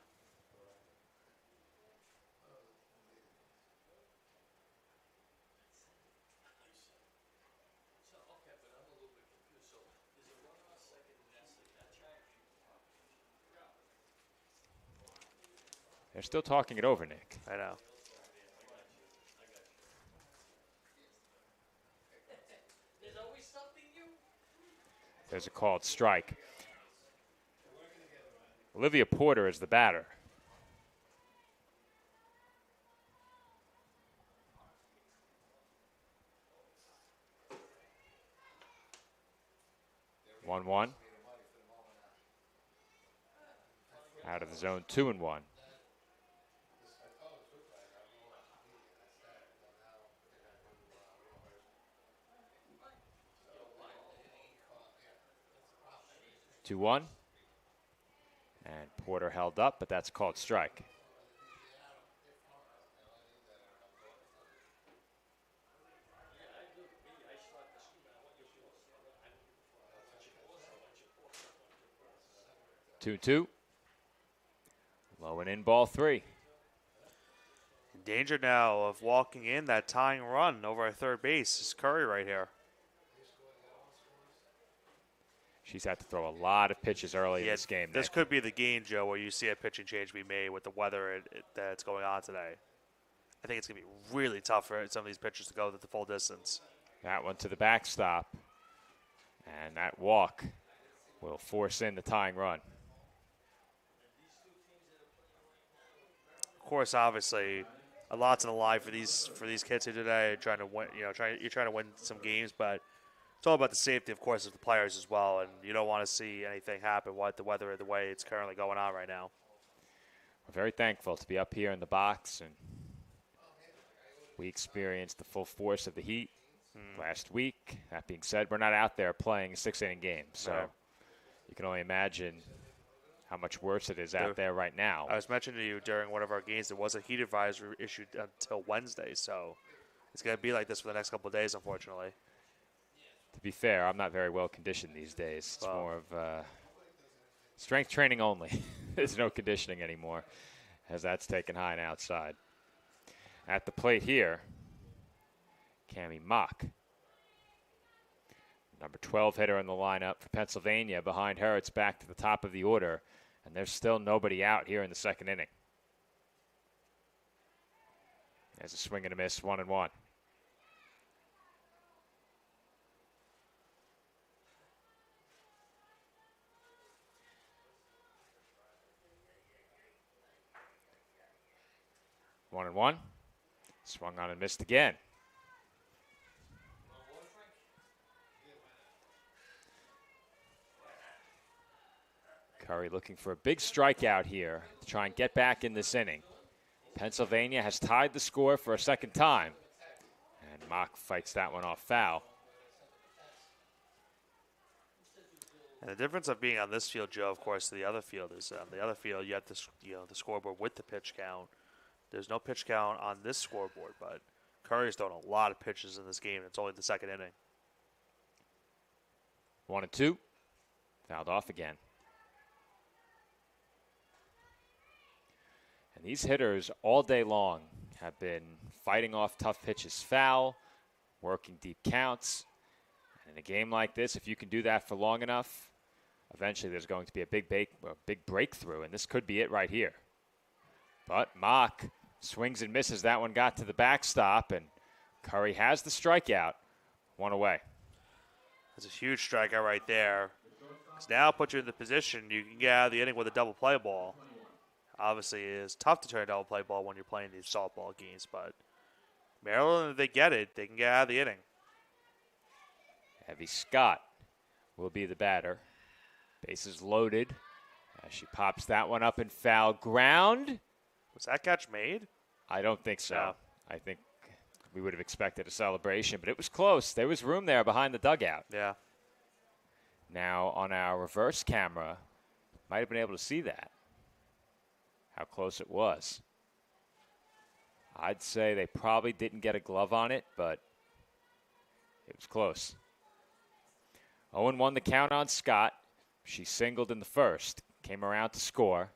D: They're still talking it over, Nick.
C: I know.
D: There's a called strike. Olivia Porter is the batter. One. Out of the zone, 2-1. Two one, and Porter held up, but that's called strike. Two. Low and in, ball 3.
C: In danger now of walking in that tying run over at third base is Curry right here.
D: She's had to throw a lot of pitches early in this game.
C: This
D: Nick.
C: could be the game, Joe, where you see a pitching change be made with the weather that's going on today. I think it's going to be really tough for some of these pitchers to go the full distance.
D: That one to the backstop. And that walk will force in the tying run.
C: Of course, obviously, a lot's in the line for these kids here today. Trying to win, you're trying to win some games, but it's all about the safety, of course, of the players as well. And you don't want to see anything happen with the weather the way it's currently going on right now.
D: We're very thankful to be up here in the box, and we experienced the full force of the heat last week. That being said, we're not out there playing 6-inning games, so you can only imagine how much worse it is out there right now.
C: I was mentioning to you during one of our games, there was a heat advisory issued until Wednesday, so it's going to be like this for the next couple of days, unfortunately.
D: To be fair, I'm not very well conditioned these days. It's more of strength training only. There's no conditioning anymore, as that's taken high and outside. At the plate here, Cammie Mock. Number 12 hitter in the lineup for Pennsylvania. Behind her, it's back to the top of the order, and there's still nobody out here in the second inning. There's a swing and a miss, 1-1. One and one. Swung on and missed again. Curry looking for a big strikeout here to try and get back in this inning. Pennsylvania has tied the score for a second time. And Mock fights that one off foul.
C: And the difference of being on this field, Joe, of course, to the other field is the other field you have the scoreboard with the pitch count. There's no pitch count on this scoreboard, but Curry's thrown a lot of pitches in this game. It's only the second inning.
D: 1-2. Fouled off again. And these hitters all day long have been fighting off tough pitches foul, working deep counts. And in a game like this, if you can do that for long enough, eventually there's going to be a big breakthrough, and this could be it right here. But Mock swings and misses. That one got to the backstop, and Curry has the strikeout. One away.
C: That's a huge strikeout right there. Because now it puts you in the position you can get out of the inning with a double play ball. Obviously, it is tough to turn a double play ball when you're playing these softball games, but Maryland, if they get it, they can get out of the inning.
D: Evie Scott will be the batter. Bases loaded as she pops that one up in foul ground.
C: Was that catch made?
D: I don't think so.
C: No.
D: I think we would have expected a celebration, but it was close. There was room there behind the dugout.
C: Yeah.
D: Now on our reverse camera, might have been able to see that, how close it was. I'd say they probably didn't get a glove on it, but it was close. 0-1 the count on Scott. She singled in the first, came around to score,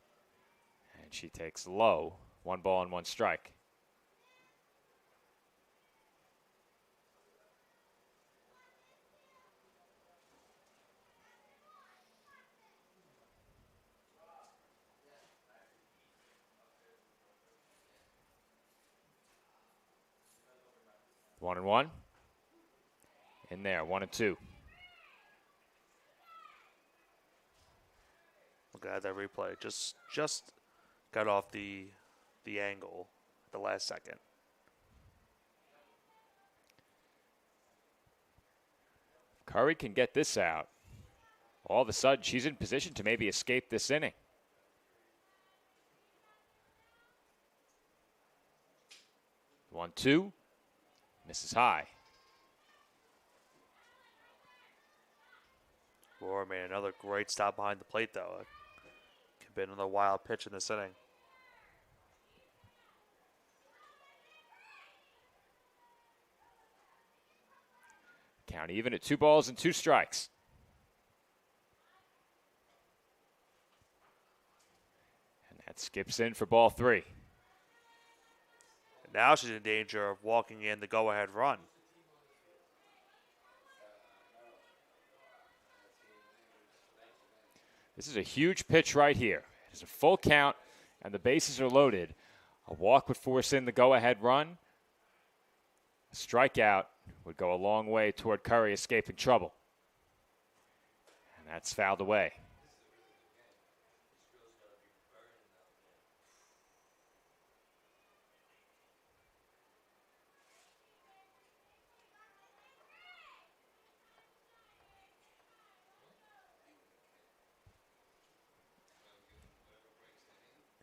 D: and she takes low, 1 ball and 1 strike. One and one. In there, 1-2.
C: Look at that replay. Just got off the angle at the last second.
D: Curry can get this out. All of a sudden, she's in position to maybe escape this inning. 1-2. Misses high.
C: Roar made another great stop behind the plate, though. It could have been another wild pitch in this inning.
D: Count even at 2 balls and 2 strikes. And that skips in for ball 3.
C: And now she's in danger of walking in the go-ahead run.
D: This is a huge pitch right here. It's a full count, and the bases are loaded. A walk would force in the go-ahead run. A strikeout would go a long way toward Curry escaping trouble. And that's fouled away.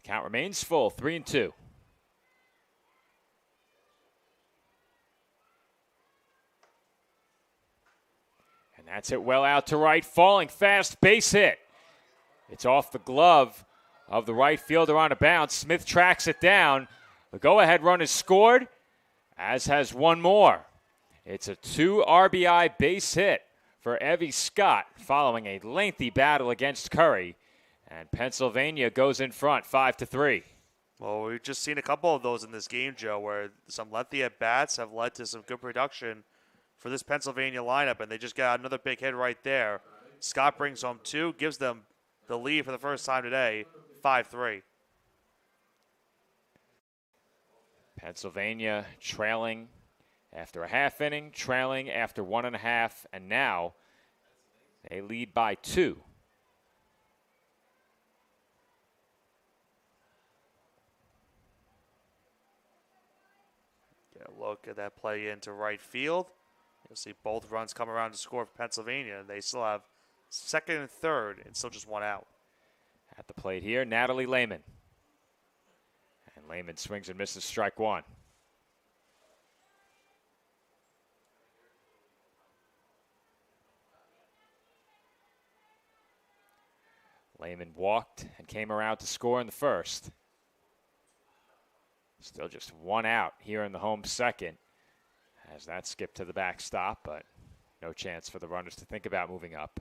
D: Count remains full, 3-2. And that's it well out to right, falling fast, base hit. It's off the glove of the right fielder on a bounce. Smith tracks it down. The go-ahead run is scored, as has one more. It's a 2 RBI base hit for Evie Scott following a lengthy battle against Curry. And Pennsylvania goes in front, 5-3.
C: Well, we've just seen a couple of those in this game, Joe, where some lengthy at-bats have led to some good production for this Pennsylvania lineup, and they just got another big hit right there. Scott brings home 2, gives them the lead for the first time today, 5-3.
D: Pennsylvania trailing after a half inning, trailing after 1.5, and now they lead by 2.
C: Look at that play into right field. You'll see both runs come around to score for Pennsylvania, and they still have second and third and still just 1 out.
D: At the plate here, Natalie Lehman. And Lehman swings and misses strike 1. Lehman walked and came around to score in the first. Still just 1 out here in the home second as that skipped to the backstop, but no chance for the runners to think about moving up.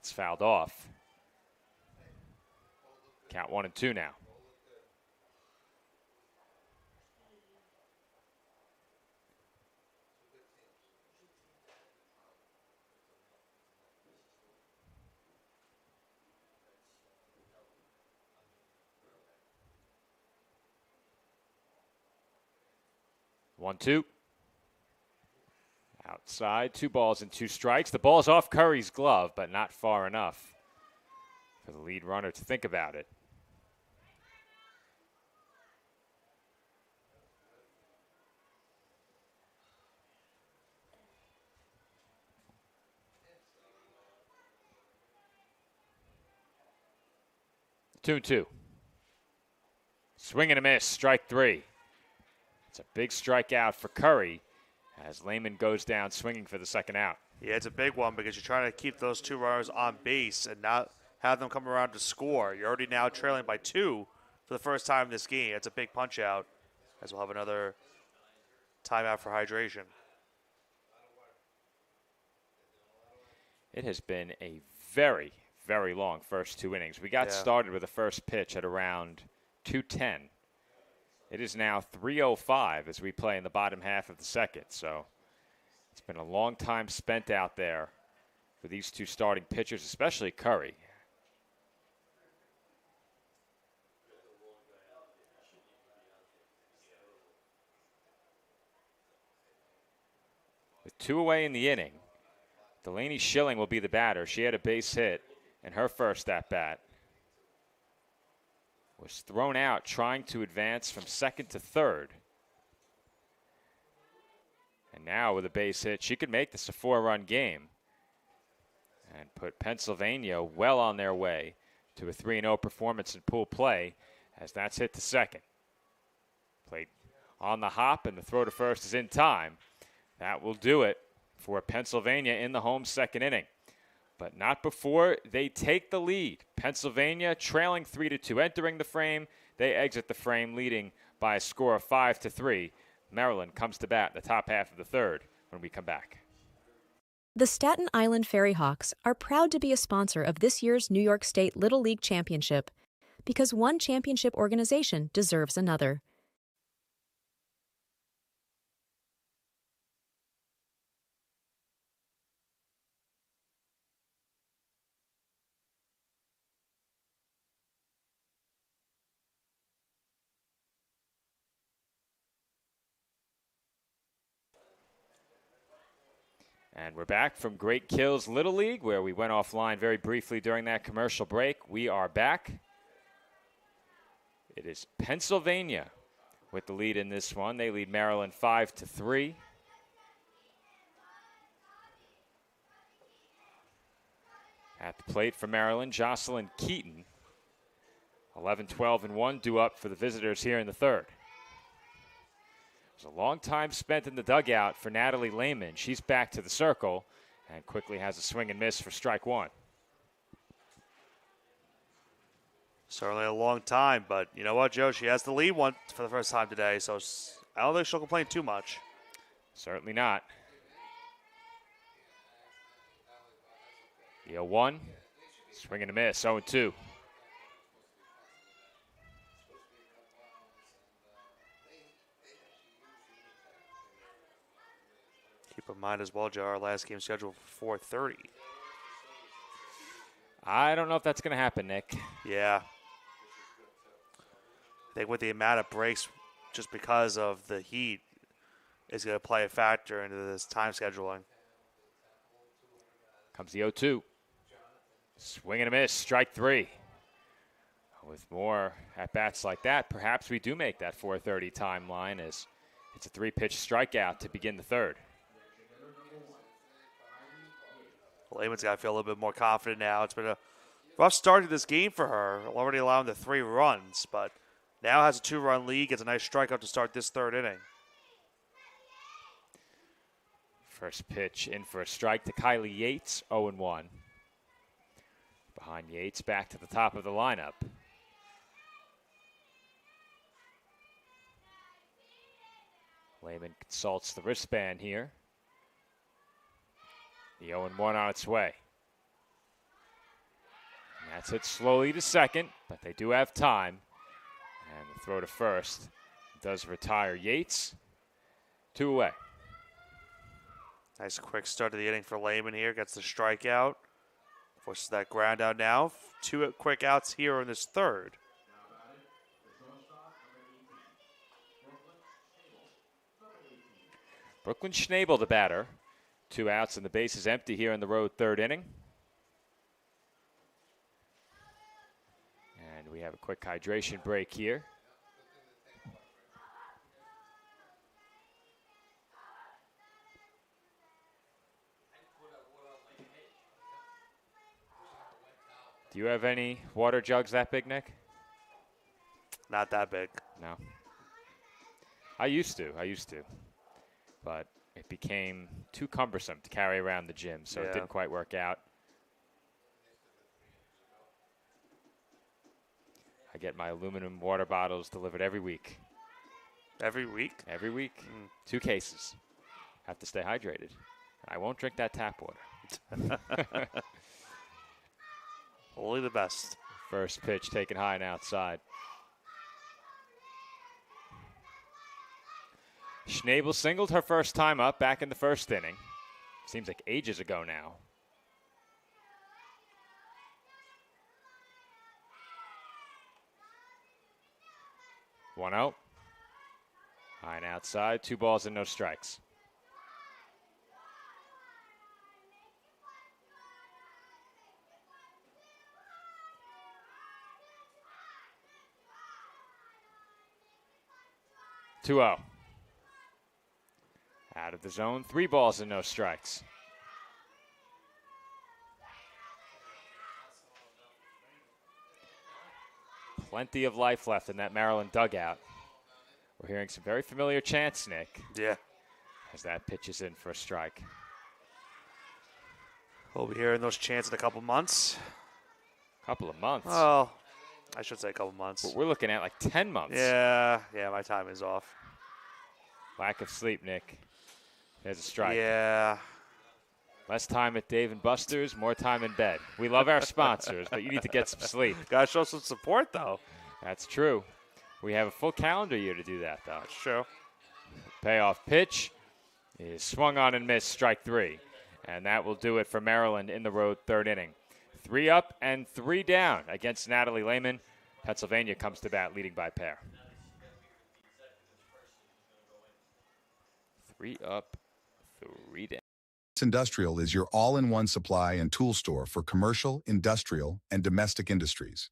D: That's fouled off. Count 1 and 2 now. One, two. Outside, 2 balls and 2 strikes. The ball's off Curry's glove, but not far enough for the lead runner to think about it. Two and two. Swing and a miss, strike 3. It's a big strikeout for Curry as Lehman goes down swinging for the second out.
C: Yeah, it's a big one because you're trying to keep those 2 runners on base and not have them come around to score. You're already now trailing by 2 for the first time in this game. It's a big punch out as we'll have another timeout for hydration.
D: It has been a very, very long first 2 innings. We got started with the first pitch at around 2:10. It is now 3:05 as we play in the bottom half of the second. So it's been a long time spent out there for these 2 starting pitchers, especially Curry. With 2 away in the inning, Delaney Schilling will be the batter. She had a base hit in her first at-bat. Was thrown out trying to advance from second to third. And now with a base hit, she could make this a 4-run game and put Pennsylvania well on their way to a 3-0 performance in pool play as that's hit to second. Played on the hop and the throw to first is in time. That will do it for Pennsylvania in the home second inning. But not before they take the lead. Pennsylvania trailing 3-2 entering the frame. They exit the frame leading by a score of 5-3. Maryland comes to bat in the top half of the third when we come back.
K: The Staten Island Fairy Hawks are proud to be a sponsor of this year's New York State Little League Championship because one championship organization deserves another.
D: And we're back from Great Kills Little League, where we went offline very briefly during that commercial break. We are back. It is Pennsylvania with the lead in this one. They lead Maryland 5-3. At the plate for Maryland, Jocelyn Keaton. 11-12-1 due up for the visitors here in the third. It was a long time spent in the dugout for Natalie Lehman. She's back to the circle and quickly has a swing and miss for strike 1.
C: Certainly a long time, but you know what, Joe? She has the lead one for the first time today, so I don't think she'll complain too much.
D: Certainly not. The 0-1, swing and a miss, 0-2.
C: Keep in mind as well, Joe, our last game scheduled for 4:30.
D: I don't know if that's going to happen, Nick.
C: Yeah. I think with the amount of breaks, just because of the heat, is going to play a factor into this time scheduling.
D: Comes the 0-2. Swing and a miss, strike 3. With more at-bats like that, perhaps we do make that 4:30 timeline as it's a 3-pitch strikeout to begin the third.
C: Lehman's got to feel a little bit more confident now. It's been a rough start to this game for her, already allowing the 3 runs, but now has a 2-run lead, gets a nice strikeout to start this third inning.
D: First pitch in for a strike to Kylie Yates, 0-1. Behind Yates, back to the top of the lineup. Lehman consults the wristband here. The 0-1 on its way. That's hit slowly to second, but they do have time. And the throw to first does retire Yates. 2 away.
C: Nice quick start to the inning for Lehman here. Gets the strikeout. Forces that ground out now. 2 quick outs here in this third.
D: Brooklyn Schnabel, the batter. 2 outs and the base is empty here in the road third inning. And we have a quick hydration break here. Do you have any water jugs that big, Nick?
C: Not that big.
D: No. I used to. But it became too cumbersome to carry around the gym, so it didn't quite work out. I get my aluminum water bottles delivered every week.
C: Every week?
D: Every week. 2 cases. Have to stay hydrated. I won't drink that tap water.
C: Only the best.
D: First pitch taken high and outside. Schnabel singled her first time up back in the first inning. Seems like ages ago now. One out. High and outside. 2 balls and no strikes. Two out. Out of the zone, 3 balls and no strikes. Plenty of life left in that Maryland dugout. We're hearing some very familiar chants, Nick.
C: Yeah.
D: As that pitch is in for a strike.
C: We'll be hearing those chants in a couple months.
D: Couple of months?
C: Oh, I should say a couple months.
D: But we're looking at like 10 months.
C: Yeah, my time is off.
D: Lack of sleep, Nick. There's a strike.
C: Yeah.
D: Less time at Dave & Buster's, more time in bed. We love our sponsors, but you need to get some sleep.
C: Gotta show some support, though.
D: That's true. We have a full calendar year to do that, though.
C: That's true.
D: Payoff pitch is swung on and missed, strike 3. And that will do it for Maryland in the road third inning. 3 up and 3 down against Natalie Lehman. Pennsylvania comes to bat, leading by pair. 3 up, 3 down.
E: Industrial is your all-in-one supply and tool store for commercial, industrial, and domestic industries.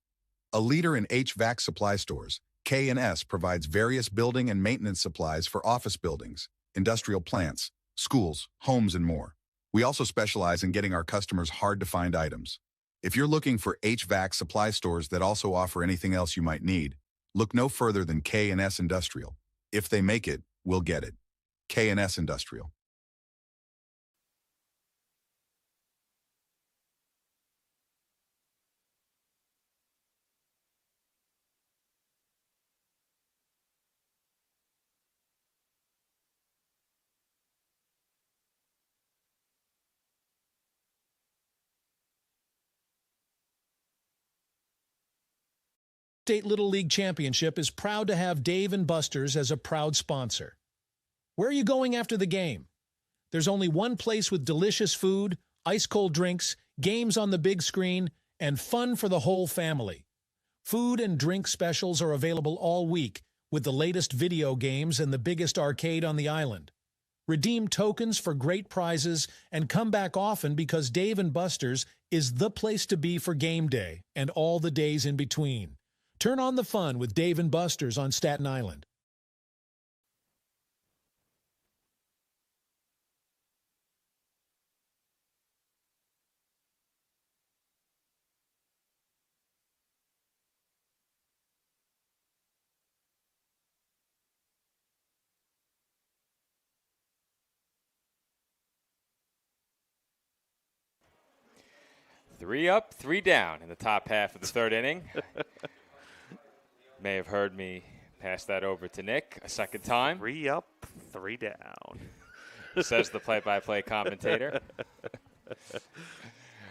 E: A leader in HVAC supply stores, K&S provides various building and maintenance supplies for office buildings, industrial plants, schools, homes, and more. We also specialize in getting our customers hard-to-find items. If you're looking for HVAC supply stores that also offer anything else you might need, look no further than K&S Industrial. If they make it, we'll get it. K&S Industrial.
F: State Little League Championship is proud to have Dave & Buster's as a proud sponsor. Where are you going after the game? There's only one place with delicious food, ice-cold drinks, games on the big screen, and fun for the whole family. Food and drink specials are available all week with the latest video games and the biggest arcade on the island. Redeem tokens for great prizes and come back often because Dave & Buster's is the place to be for game day and all the days in between. Turn on the fun with Dave & Buster's on Staten Island.
D: Three up, 3 down in the top half of the third inning. May have heard me pass that over to Nick a second time.
C: 3 up, 3 down.
D: Says the play-by-play commentator.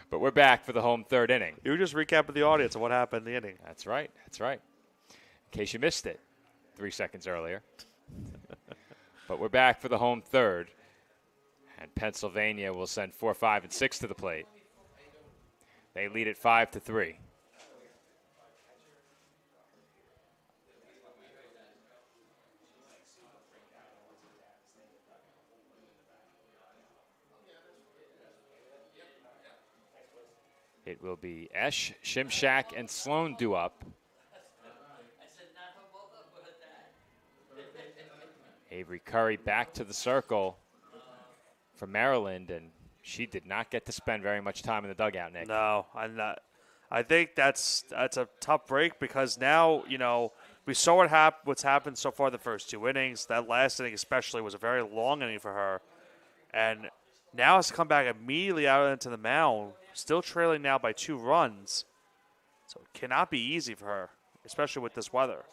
D: But we're back for the home third inning.
C: You were just recapping the audience of what happened in the inning.
D: That's right. That's right. In case you missed it 3 seconds earlier. But we're back for the home third. And Pennsylvania will send 4, 5, and 6 to the plate. They lead it 5-3. It will be Esch, Shimshak, and Sloan due up. Avery Curry back to the circle for Maryland, and she did not get to spend very much time in the dugout, Nick.
C: No, I'm not. I think that's a tough break because now, we saw what's happened so far the first 2 innings. That last inning especially was a very long inning for her. And now has to come back immediately out into the mound, still trailing now by 2 runs. So it cannot be easy for her, especially with this weather.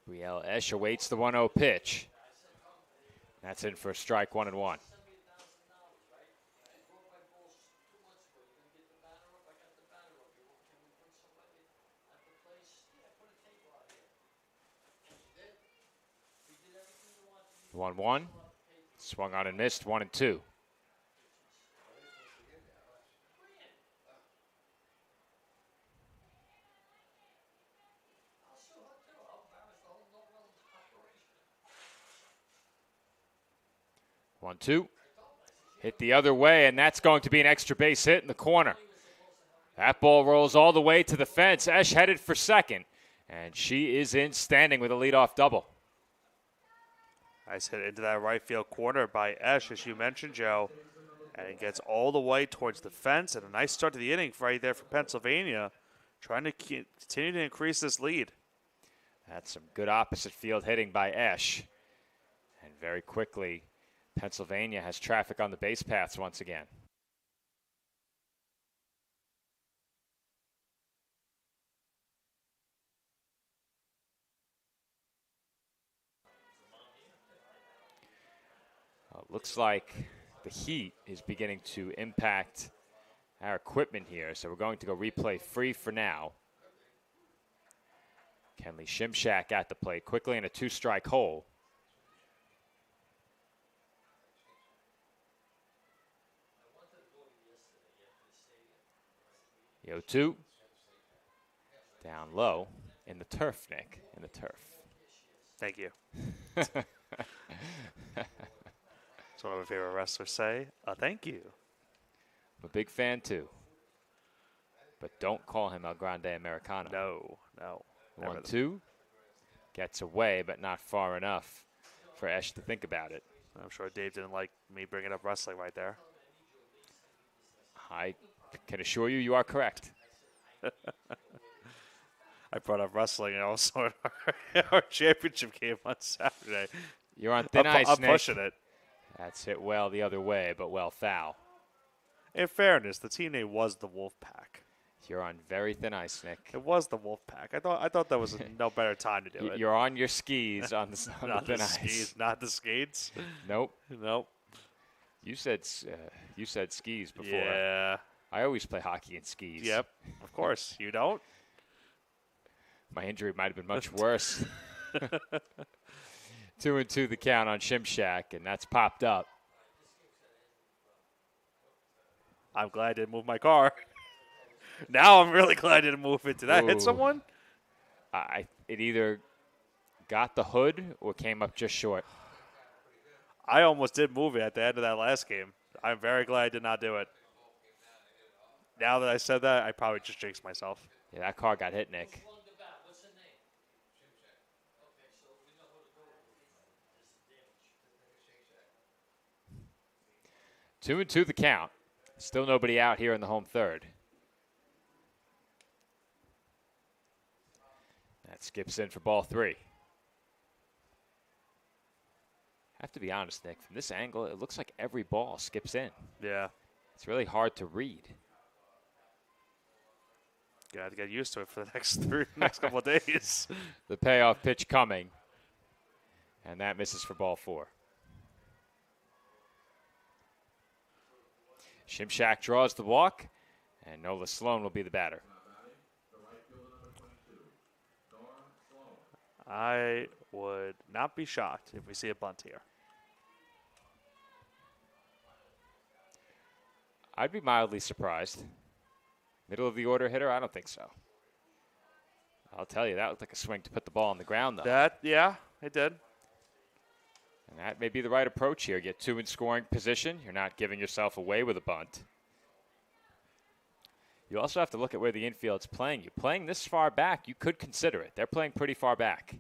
D: Brielle Esch awaits the 1-0 pitch. That's in for a strike, 1-1. The 1-1. Swung on and missed, 1-2. One, two. Hit the other way, and that's going to be an extra base hit in the corner. That ball rolls all the way to the fence. Esch headed for second, and she is in standing with a leadoff double.
C: Nice hit into that right field corner by Esch, as you mentioned, Joe. And it gets all the way towards the fence, and a nice start to the inning right there for Pennsylvania, trying to continue to increase this lead.
D: That's some good opposite field hitting by Esch. And very quickly, Pennsylvania has traffic on the base paths once again. Looks like the heat is beginning to impact our equipment here, so we're going to go replay free for now. Kenley Shimshak at the plate, quickly in a 2-strike hole. The 0-2. Down low in the turf, Nick, in the turf.
C: Thank you. That's one of my favorite wrestlers say. Thank you.
D: I'm a big fan, too. But don't call him El Grande Americano.
C: No.
D: 1-2. Gets away, but not far enough for Esch to think about it.
C: I'm sure Dave didn't like me bringing up wrestling right there.
D: I can assure you, you are correct.
C: I brought up wrestling also in our championship game on Saturday.
D: You're on thin ice,
C: I'm
D: Nick.
C: pushing it.
D: That's hit well the other way, but well foul.
C: In fairness, the team name was the Wolfpack.
D: You're on very thin ice, Nick.
C: It was the Wolfpack. I thought that was no better time to do it.
D: You're on your skis on the thin ice.
C: Skis, not the skates.
D: Nope.
C: You said
D: skis before.
C: Yeah.
D: I always play hockey in skis.
C: Yep. Of course. You don't?
D: My injury might have been much worse. 2-2 the count on Shimshak, and that's popped up.
C: I'm glad I didn't move my car. Now I'm really glad I didn't move it. Did that hit someone?
D: It either got the hood or came up just short.
C: I almost did move it at the end of that last game. I'm very glad I did not do it. Now that I said that, I probably just jinxed myself.
D: Yeah, that car got hit, Nick. Two and two the count. Still nobody out here in the home third. That skips in for ball 3. I have to be honest, Nick. From this angle, it looks like every ball skips in.
C: Yeah.
D: It's really hard to read.
C: Got to get used to it for the next couple of days.
D: The payoff pitch coming. And that misses for ball 4. Shimshak draws the walk, and Nola Sloan will be the batter.
C: I would not be shocked if we see a bunt here.
D: I'd be mildly surprised. Middle of the order hitter? I don't think so. I'll tell you, that looked like a swing to put the ball on the ground, though.
C: Yeah, it did.
D: And that may be the right approach here. Get 2 in scoring position. You're not giving yourself away with a bunt. You also have to look at where the infield's playing you. Playing this far back, you could consider it. They're playing pretty far back.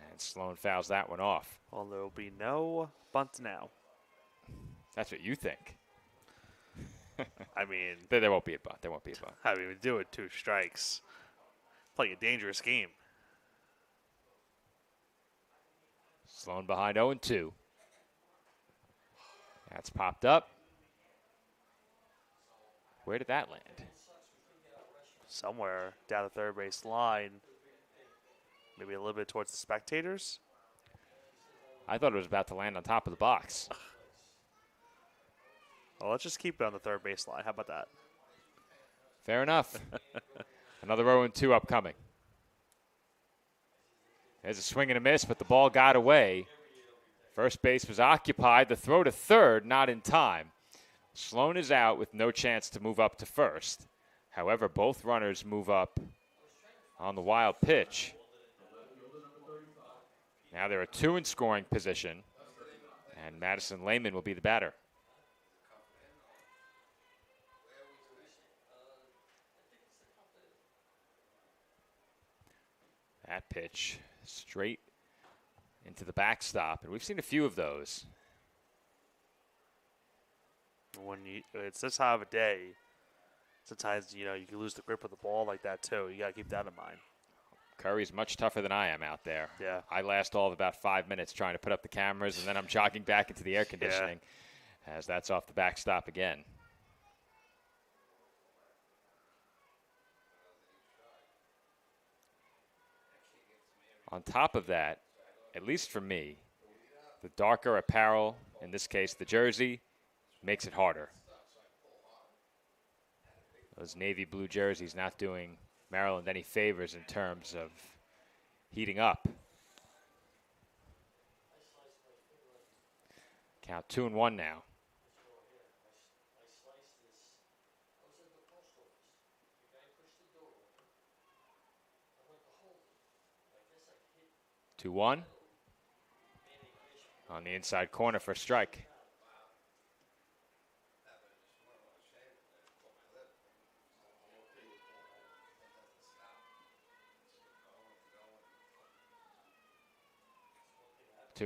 D: And Sloan fouls that one off.
C: Well, there will be no bunt now.
D: That's what you think.
C: I mean,
D: There won't be a bunt. There won't be a bunt.
C: I mean, we do it 2 strikes. Playing a dangerous game.
D: Sloan behind 0-2. That's popped up. Where did that land?
C: Somewhere down the third base line. Maybe a little bit towards the spectators.
D: I thought it was about to land on top of the box.
C: Well, let's just keep it on the third base line. How about that?
D: Fair enough. Another 0-2 upcoming. There's a swing and a miss, but the ball got away. First base was occupied. The throw to third, not in time. Sloan is out with no chance to move up to first. However, both runners move up on the wild pitch. Now there are 2 in scoring position, and Madison Lehman will be the batter. That pitch straight into the backstop, and we've seen a few of those.
C: When it's this high of a day, sometimes you can lose the grip of the ball like that too. You got to keep that in mind.
D: Curry's much tougher than I am out there.
C: Yeah.
D: I last all of about 5 minutes trying to put up the cameras, and then I'm jogging back into the air conditioning as that's off the backstop again. On top of that, at least for me, the darker apparel, in this case the jersey, makes it harder. Those navy blue jerseys not doing Maryland any favors in terms of heating up. Count 2-1 now. Two one on the inside corner for a strike.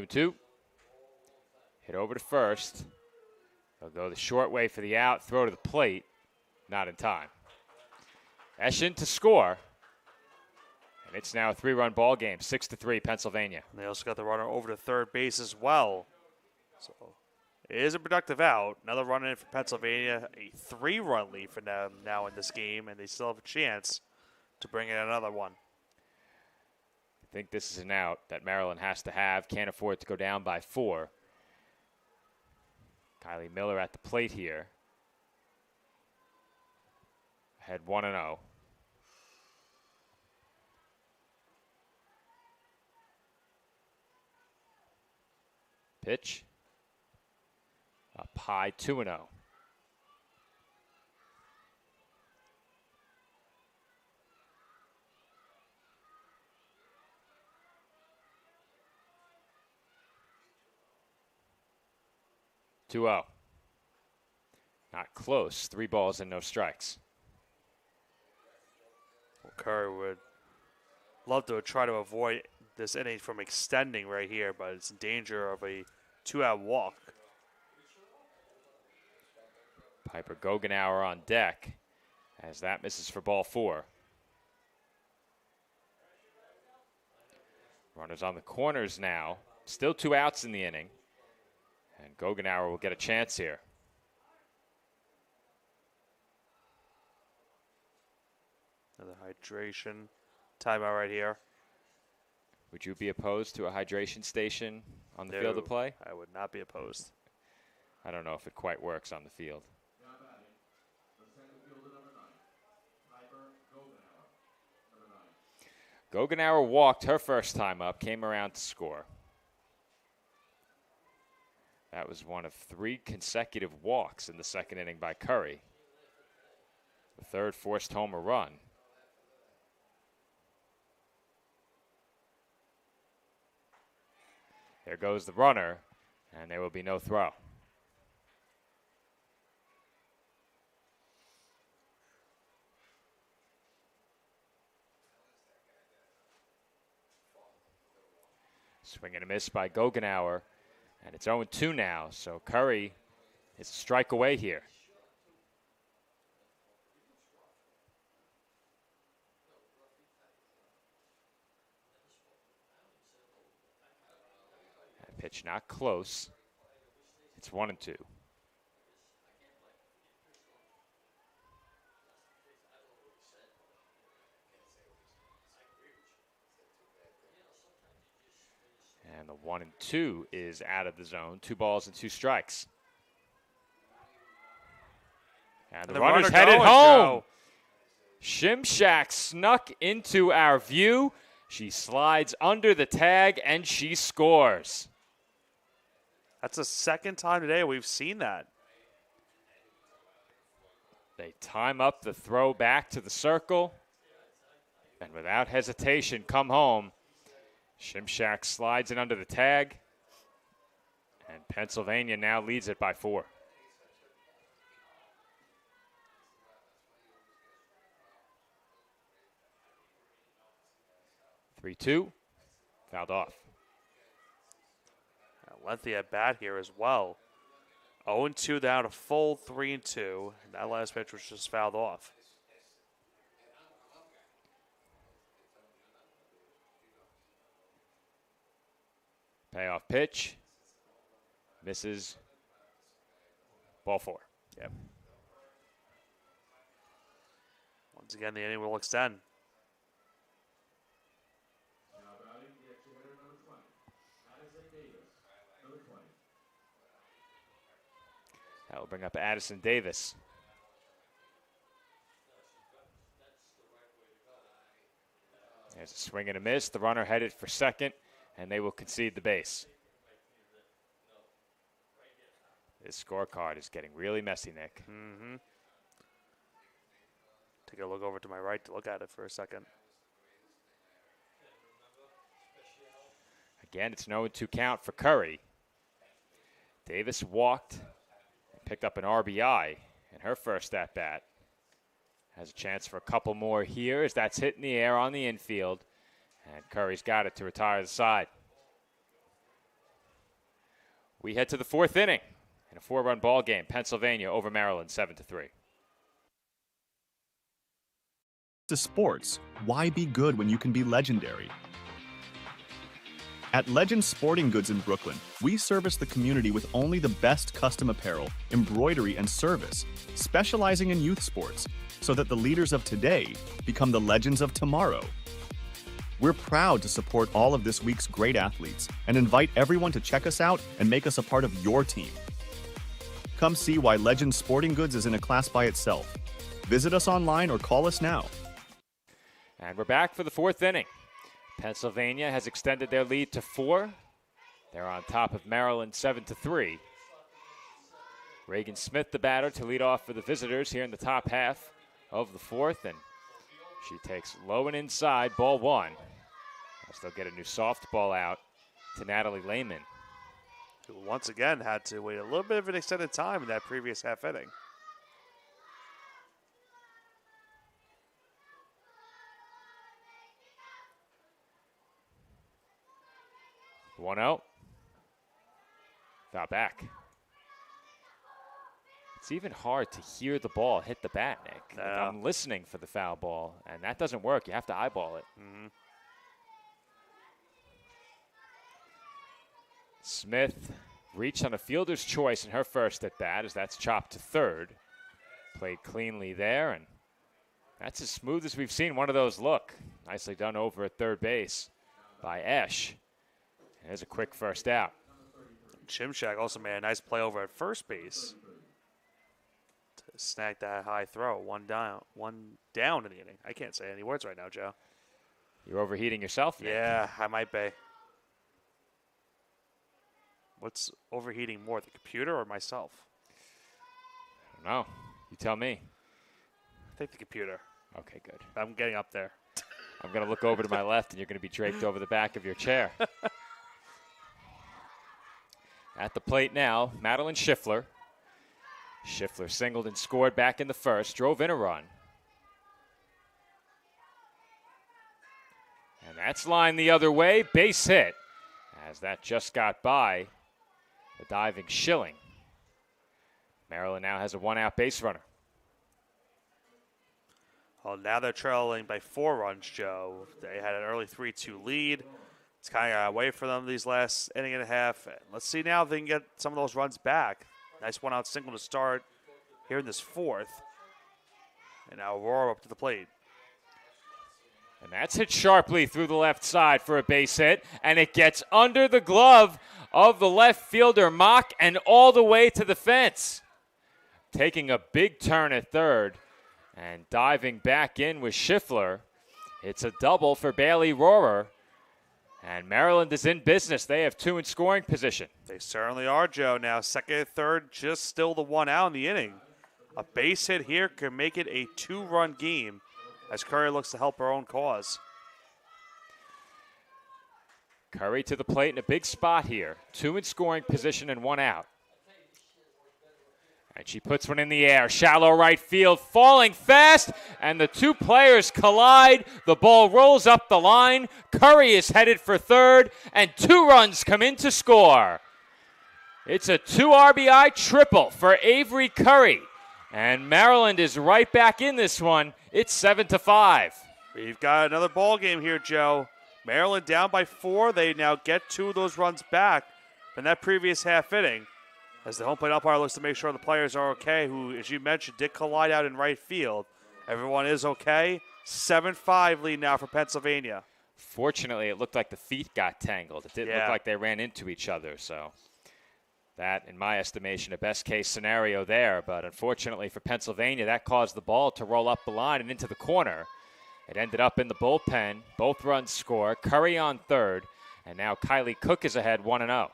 D: Two. Hit over to first. They'll go the short way for the out. Throw to the plate. Not in time. Eschen to score. And it's now a 3-run ball game, 6-3 Pennsylvania.
C: And they also got the runner over to third base as well. So it is a productive out. Another run in for Pennsylvania. A 3-run lead for them now in this game, and they still have a chance to bring in another one.
D: I think this is an out that Maryland has to have. Can't afford to go down by 4. Kylie Miller at the plate here. Ahead 1-0. Pitch. Up high 2-0. Not close. 3 balls and no strikes.
C: Well, Curry would love to try to avoid this inning from extending right here, but it's in danger of a 2-out walk.
D: Piper Gogenauer on deck as that misses for ball 4. Runners on the corners now. Still 2 outs in the inning. And Gogenauer will get a chance here.
C: Another hydration timeout right here.
D: Would you be opposed to a hydration station on the field of play?
C: I would not be opposed.
D: I don't know if it quite works on the field. Gogenauer walked her first time up, came around to score. That was one of 3 consecutive walks in the second inning by Curry. The third forced home a run. There goes the runner, and there will be no throw. Swing and a miss by Gogenauer, and it's 0-2 now, so Curry is a strike away here. That pitch not close. It's 1-2. And the 1-2 is out of the zone. 2 balls and 2 strikes. And the runner's headed home. Shimshak snuck into our view. She slides under the tag and she scores.
C: That's the second time today we've seen that.
D: They time up the throw back to the circle. And without hesitation, come home. Shimshak slides it under the tag, and Pennsylvania now leads it by 4. (3-2), fouled off.
C: Lengthy at bat here as well. 0-2 down, a full 3-2. And that last pitch was just fouled off.
D: Payoff pitch. Misses. Ball 4.
C: Yep. Once again, the inning will extend.
D: That will bring up Addison Davis. There's a swing and a miss. The runner headed for second, and they will concede the base. This scorecard is getting really messy, Nick.
C: Mm-hmm. Take a look over to my right to look at it for a second.
D: Again, it's an 0-2 count for Curry. Davis walked and picked up an RBI in her first at-bat. Has a chance for a couple more here as that's hit in the air on the infield. And Curry's got it to retire the side. We head to the 4th inning in a 4-run ball game. Pennsylvania over Maryland, 7-3.
G: To sports, why be good when you can be legendary? At Legend Sporting Goods in Brooklyn, we service the community with only the best custom apparel, embroidery, and service, specializing in youth sports, so that the leaders of today become the legends of tomorrow. We're proud to support all of this week's great athletes and invite everyone to check us out and make us a part of your team. Come see why Legend Sporting Goods is in a class by itself. Visit us online or call us now.
D: And we're back for the 4th inning. Pennsylvania has extended their lead to 4. They're on top of Maryland 7-3. Reagan Smith, the batter, to lead off for the visitors here in the top half of the 4th. And she takes low and inside, ball 1. As they'll get a new softball out to Natalie Lehman,
C: who once again had to wait a little bit of an extended time in that previous half inning.
D: One out. Foul back. It's even hard to hear the ball hit the bat, Nick.
C: Yeah.
D: I'm listening for the foul ball, and that doesn't work. You have to eyeball it.
C: Mm-hmm.
D: Smith reached on a fielder's choice in her first at bat as that's chopped to third. Played cleanly there, and that's as smooth as we've seen one of those look. Nicely done over at third base by Esch. And there's a quick first out.
C: Chimchak also made a nice play over at first base to snag that high throw. One down in the inning. I can't say any words right now, Joe.
D: You're overheating yourself, Nick.
C: Yeah, I might be. What's overheating more, the computer or myself?
D: I don't know. You tell me.
C: I think the computer.
D: Okay, good.
C: I'm getting up there.
D: I'm going to look over to my left, and you're going to be draped over the back of your chair. At the plate now, Madeline Schiffler. Schiffler singled and scored back in the first, drove in a run. And that's lined the other way, base hit, as that just got by the diving Schilling. Maryland now has a one-out base runner.
C: Well, now they're trailing by 4 runs, Joe. They had an early 3-2 lead. It's kind of got away from them these last inning and a half. Let's see now if they can get some of those runs back. Nice one-out single to start here in this 4th. And now Aurora up to the plate.
D: And that's hit sharply through the left side for a base hit. And it gets under the glove of the left fielder, Mock, and all the way to the fence. Taking a big turn at third and diving back in with Schiffler. It's a double for Bailey Rohrer. And Maryland is in business. They have 2 in scoring position.
C: They certainly are, Joe. Now, second and third, just still the 1 out in the inning. A base hit here can make it a 2-run game as Curry looks to help her own cause.
D: Curry to the plate in a big spot here. 2 in scoring position and 1 out. And she puts one in the air. Shallow right field, falling fast, and the 2 players collide. The ball rolls up the line. Curry is headed for third, and 2 runs come in to score. It's a 2 RBI triple for Avery Curry. And Maryland is right back in this one. It's 7-5.
C: We've got another ball game here, Joe. Maryland down by 4. They now get 2 of those runs back from that previous half inning. As the home plate umpire looks to make sure the players are okay, who, as you mentioned, did collide out in right field. Everyone is okay. 7-5 lead now for Pennsylvania.
D: Fortunately, it looked like the feet got tangled. It didn't look like they ran into each other. So that, in my estimation, a best-case scenario there. But unfortunately for Pennsylvania, that caused the ball to roll up the line and into the corner. It ended up in the bullpen. Both runs score. Curry on third. And now Kylie Cook is ahead 1-0.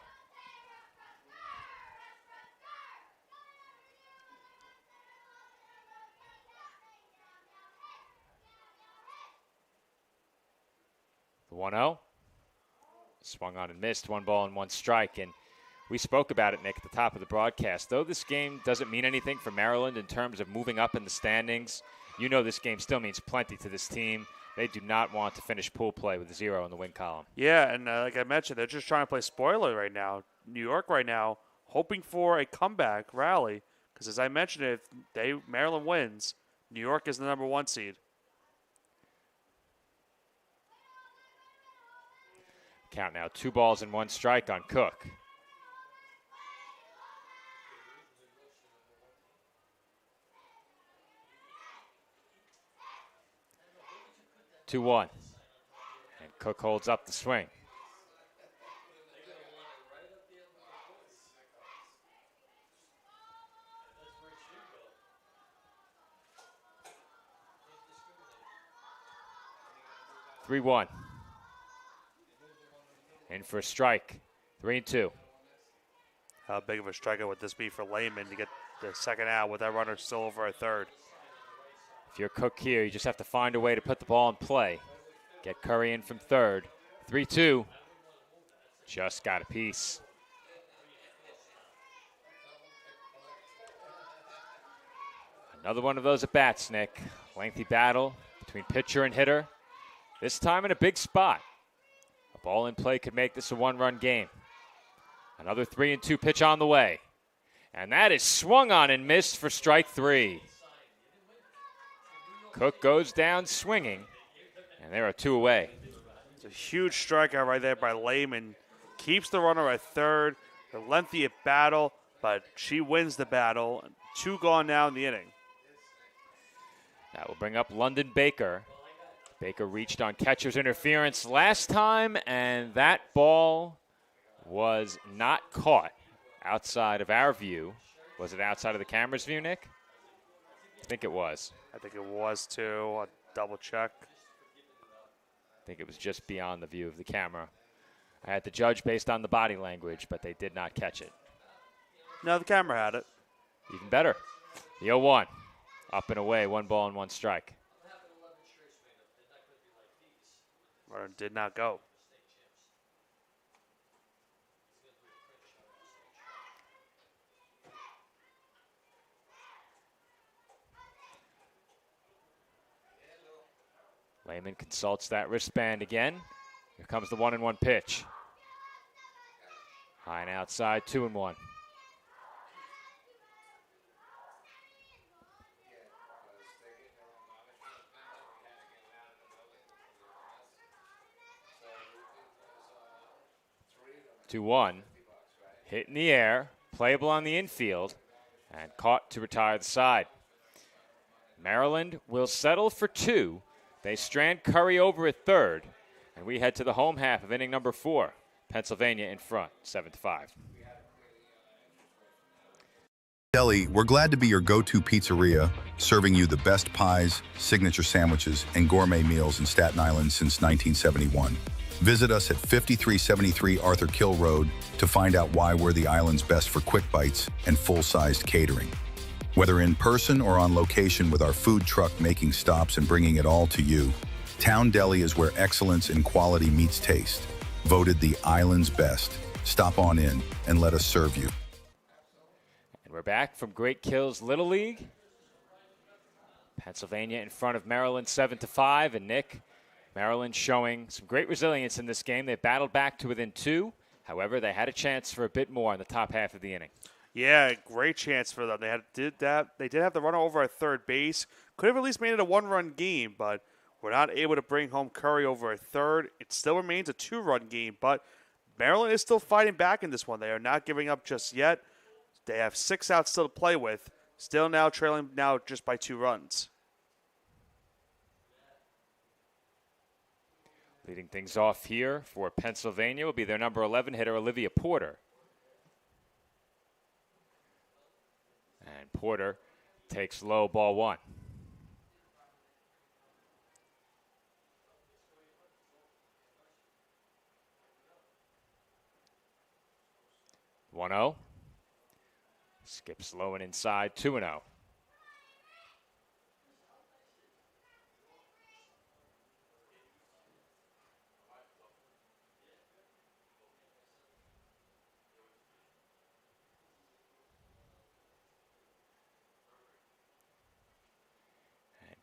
D: The 1-0. Swung on and missed. 1 ball and 1 strike. And we spoke about it, Nick, at the top of the broadcast. Though this game doesn't mean anything for Maryland in terms of moving up in the standings, you know this game still means plenty to this team. They do not want to finish pool play with a 0 in the win column.
C: Yeah, and like I mentioned, they're just trying to play spoiler right now. New York right now hoping for a comeback rally because, as I mentioned, if Maryland wins, New York is the number 1 seed.
D: Count now 2 balls and 1 strike on Cook. Two 1. And Cook holds up the swing. Three 1. In for a strike. 3-2.
C: How big of a strikeout would this be for Lehman to get the second out with that runner still over at third?
D: If you're Cook here, you just have to find a way to put the ball in play. Get Curry in from third. 3-2. Just got a piece. Another one of those at-bats, Nick. Lengthy battle between pitcher and hitter. This time in a big spot. A ball in play could make this a 1-run game. Another 3-2 pitch on the way. And that is swung on and missed for strike 3. Cook goes down swinging, and there are 2 away.
C: It's a huge strikeout right there by Lehman. Keeps the runner at third. A lengthy battle, but she wins the battle. 2 gone now in the inning.
D: That will bring up London Baker. Baker reached on catcher's interference last time, and that ball was not caught outside of our view. Was it outside of the camera's view, Nick? I think it was.
C: I think it was too. I'll double check.
D: I think it was just beyond the view of the camera. I had to judge based on the body language, but they did not catch it.
C: No, the camera had it.
D: Even better. The 0-1. Up and away, 1 ball and 1 strike.
C: Runner did not go.
D: Lehman consults that wristband again. Here comes the 1-1 pitch. High and outside, 2-1. Hit in the air, playable on the infield, and caught to retire the side. Maryland will settle for 2. They strand Curry over at third, and we head to the home half of inning number 4. Pennsylvania in front, 7-5.
E: Deli, we're glad to be your go-to pizzeria, serving you the best pies, signature sandwiches, and gourmet meals in Staten Island since 1971. Visit us at 5373 Arthur Kill Road to find out why we're the island's best for quick bites and full-sized catering. Whether in person or on location with our food truck making stops and bringing it all to you, Town Deli is where excellence in quality meets taste. Voted the island's best. Stop on in and let us serve you.
D: And we're back from Great Kills Little League. Pennsylvania in front of Maryland 7-5, and Nick, Maryland showing some great resilience in this game. They battled back to within 2. However, they had a chance for a bit more in the top half of the inning.
C: Yeah, great chance for them. They did have the runner over at third base. Could have at least made it a 1-run game, but were not able to bring home Curry over at third. It still remains a 2-run game, but Maryland is still fighting back in this one. They are not giving up just yet. They have 6 outs still to play with. Still now trailing now just by 2 runs.
D: Leading things off here for Pennsylvania will be their number 11 hitter, Olivia Porter. And Porter takes low, ball 1. One-zero. Skips low and inside, 2-0.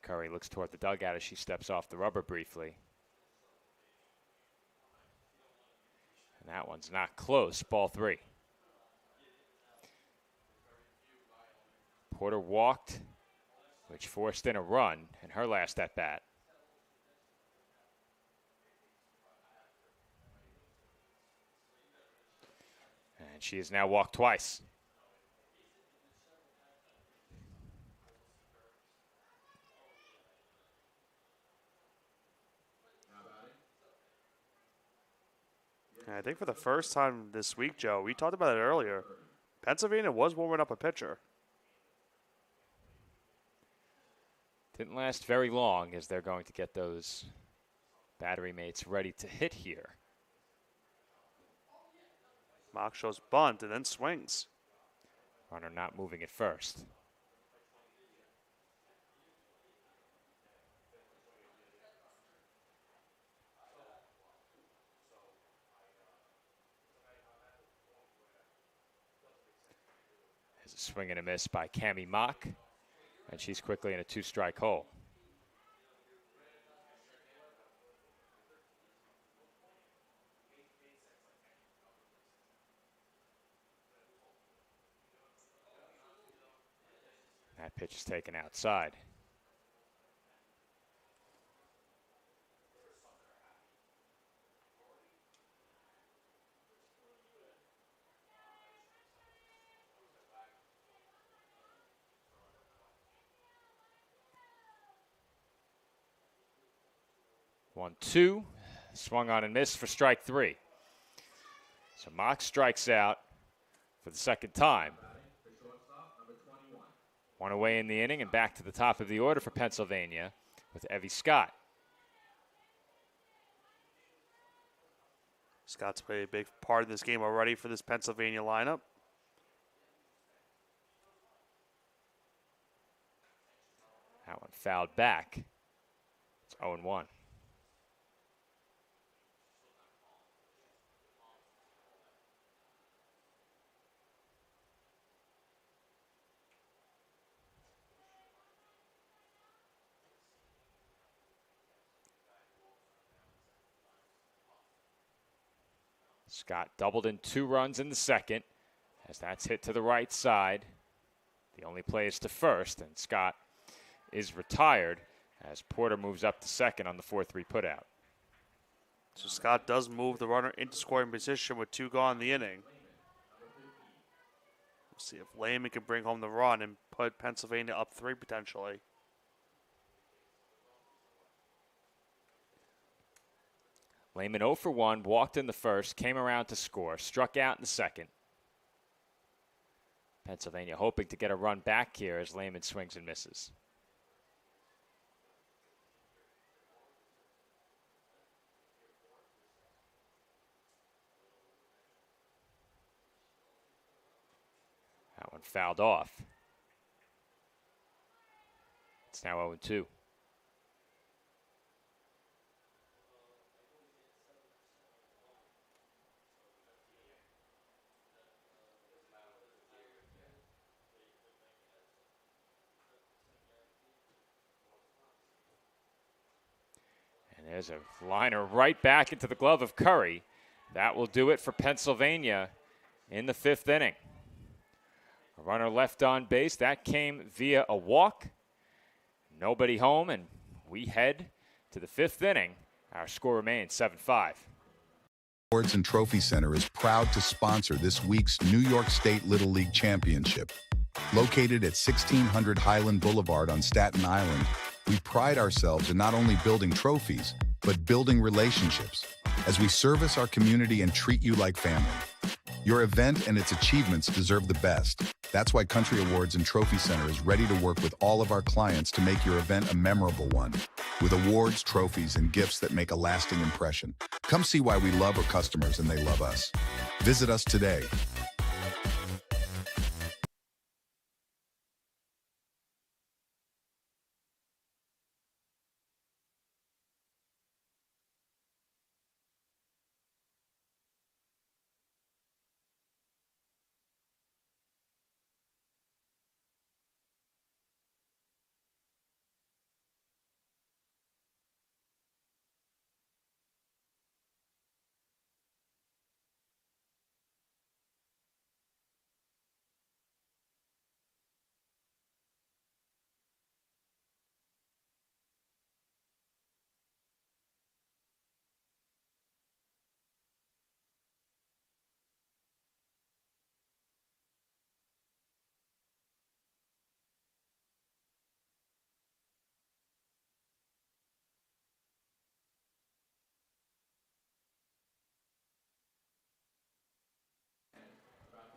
D: Curry looks toward the dugout as she steps off the rubber briefly. And that one's not close, ball 3. Porter walked, which forced in a run in her last at-bat. And she has now walked twice.
C: I think for the first time this week, Joe, we talked about it earlier, Pennsylvania was warming up a pitcher.
D: Didn't last very long as they're going to get those battery mates ready to hit here.
C: Mock shows bunt and then swings.
D: Runner not moving at first. There's a swing and a miss by Cammie Mock, and she's quickly in a 2-strike hole. That pitch is taken outside. 1-2. Swung on and missed for strike 3. So Mock strikes out for the second time. One away in the inning and back to the top of the order for Pennsylvania with Evie Scott.
C: Scott's played a big part in this game already for this Pennsylvania lineup.
D: That one fouled back. It's 0-1. Scott doubled in 2 runs in the second as that's hit to the right side. The only play is to first, and Scott is retired as Porter moves up to second on the 4-3 putout.
C: So Scott does move the runner into scoring position with 2 gone in the inning. We'll see if Lehman can bring home the run and put Pennsylvania up 3 potentially.
D: Lehman 0 for 1, walked in the first, came around to score, struck out in the second. Pennsylvania hoping to get a run back here as Lehman swings and misses. That one fouled off. It's now 0-2. There's a liner right back into the glove of Curry. That will do it for Pennsylvania in the 5th inning. A runner left on base. That came via a walk. Nobody home, and we head to the 5th inning. Our score remains 7-5.
E: Awards and Trophy Center is proud to sponsor this week's New York State Little League Championship. Located at 1600 Highland Boulevard on Staten Island, we pride ourselves in not only building trophies, but building relationships as we service our community and treat you like family. Your event and its achievements deserve the best. That's why Country Awards and Trophy Center is ready to work with all of our clients to make your event a memorable one, with awards, trophies, and gifts that make a lasting impression. Come see why we love our customers and they love us. Visit us today.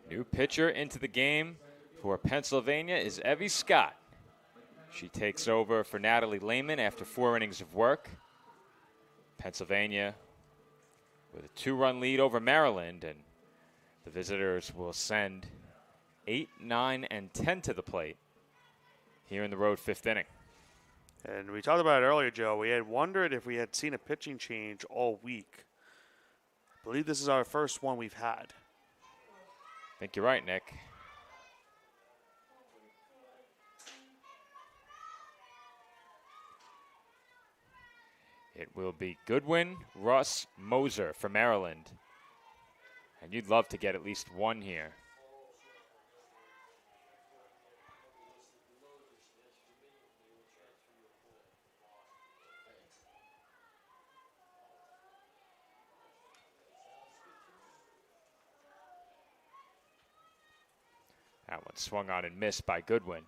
D: New pitcher into the game for Pennsylvania is Evie Scott. She takes over for Natalie Lehman after 4 innings of work. Pennsylvania with a 2-run lead over Maryland, and the visitors will send 8, 9, and 10 to the plate here in the road 5th inning.
C: And we talked about it earlier, Joe. We had wondered if we had seen a pitching change all week. I believe this is our first one we've had.
D: I think you're right, Nick. It will be Goodwin, Russ, Moser for Maryland. And you'd love to get at least one here. That one swung on and missed by Goodwin.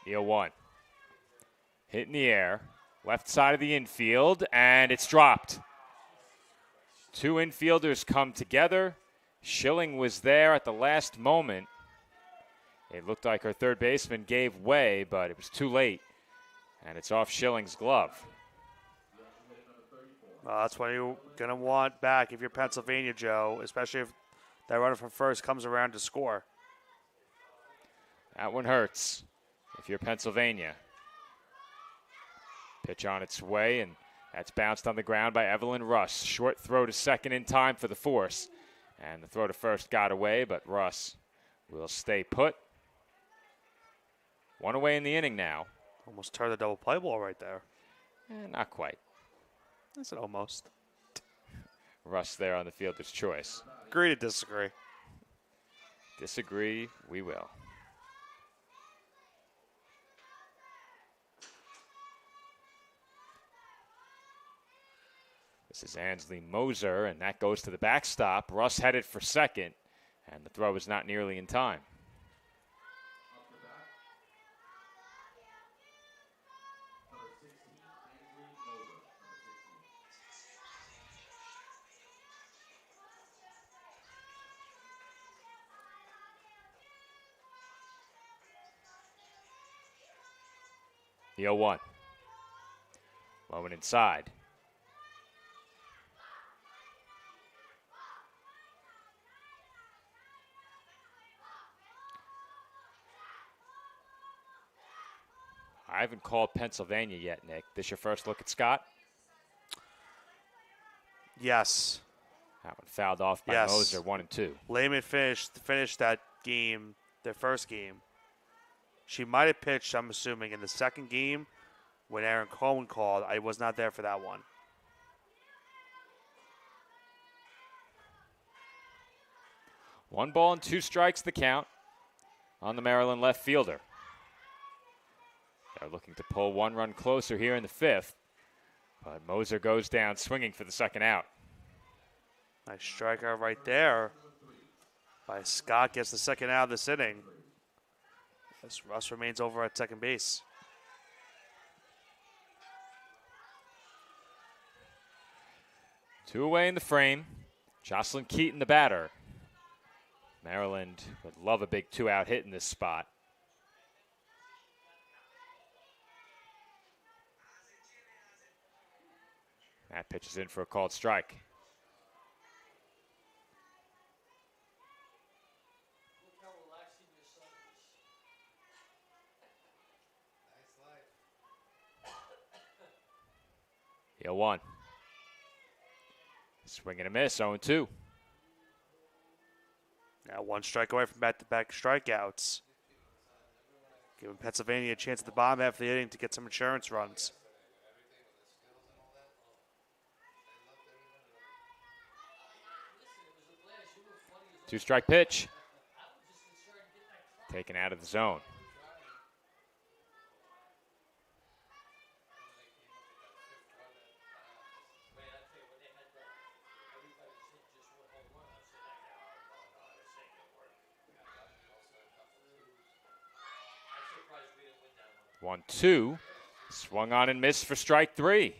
D: The 0-1. Hit in the air. Left side of the infield, and it's dropped. Two infielders come together. Schilling was there at the last moment. It looked like her third baseman gave way, but it was too late. And it's off Schilling's glove.
C: That's what you're going to want back if you're Pennsylvania, Joe, especially if that runner from first comes around to score.
D: That one hurts if you're Pennsylvania. Pitch on its way, and that's bounced on the ground by Evelyn Russ. Short throw to second in time for the force. And the throw to first got away, but Russ will stay put. One away in the inning now.
C: Almost turned the double play ball right there.
D: Not quite.
C: I said almost.
D: Russ there on the fielder's choice.
C: Agree to disagree.
D: Disagree, we will. This is Ansley Moser, and that goes to the backstop. Russ headed for second, and the throw is not nearly in time. The 0-1. Low and inside. I haven't called Pennsylvania yet, Nick. This your first look at Scott?
C: Yes.
D: That one fouled off by Moser, 1 and 2.
C: Lehman finished that game, their first game. She might have pitched, I'm assuming, in the second game when Aaron Cohen called. I was not there for that one.
D: One ball and 2 strikes the count on the Maryland left fielder. They're looking to pull one run closer here in the 5th, but Moser goes down swinging for the second out.
C: Nice strikeout right there by Scott. Gets the second out of this inning. As Russ remains over at second base.
D: Two away in the frame. Jocelyn Keaton, the batter. Maryland would love a big 2-out hit in this spot. That pitch is in for a called strike. The 0-1. Swing and a miss, 0-2.
C: Now 1 strike away from back-to-back strikeouts. Giving Pennsylvania a chance at the bottom half of the inning to get some insurance runs.
D: Two-strike pitch. Taken out of the zone. One, two. Swung on and missed for strike 3.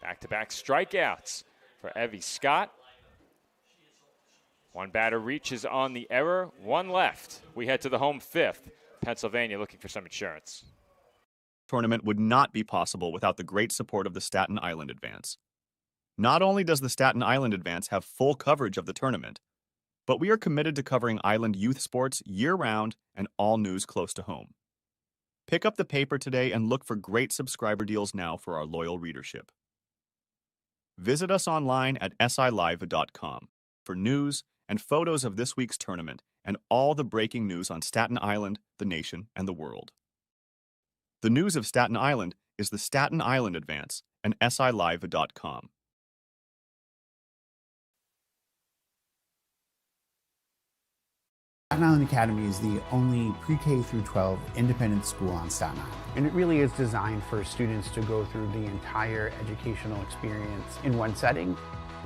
D: Back-to-back strikeouts for Evie Scott. One batter reaches on the error, 1 left. We head to the home 5th. Pennsylvania looking for some insurance.
G: Tournament would not be possible without the great support of the Staten Island Advance. Not only does the Staten Island Advance have full coverage of the tournament, but we are committed to covering Island youth sports year-round and all news close to home. Pick up the paper today and look for great subscriber deals now for our loyal readership. Visit us online at silive.com for news and photos of this week's tournament and all the breaking news on Staten Island, the nation, and the world. The news of Staten Island is the Staten Island Advance and silive.com.
H: Staten Island Academy is the only pre-K through 12 independent school on Staten Island. And it really is designed for students to go through the entire educational experience in one setting.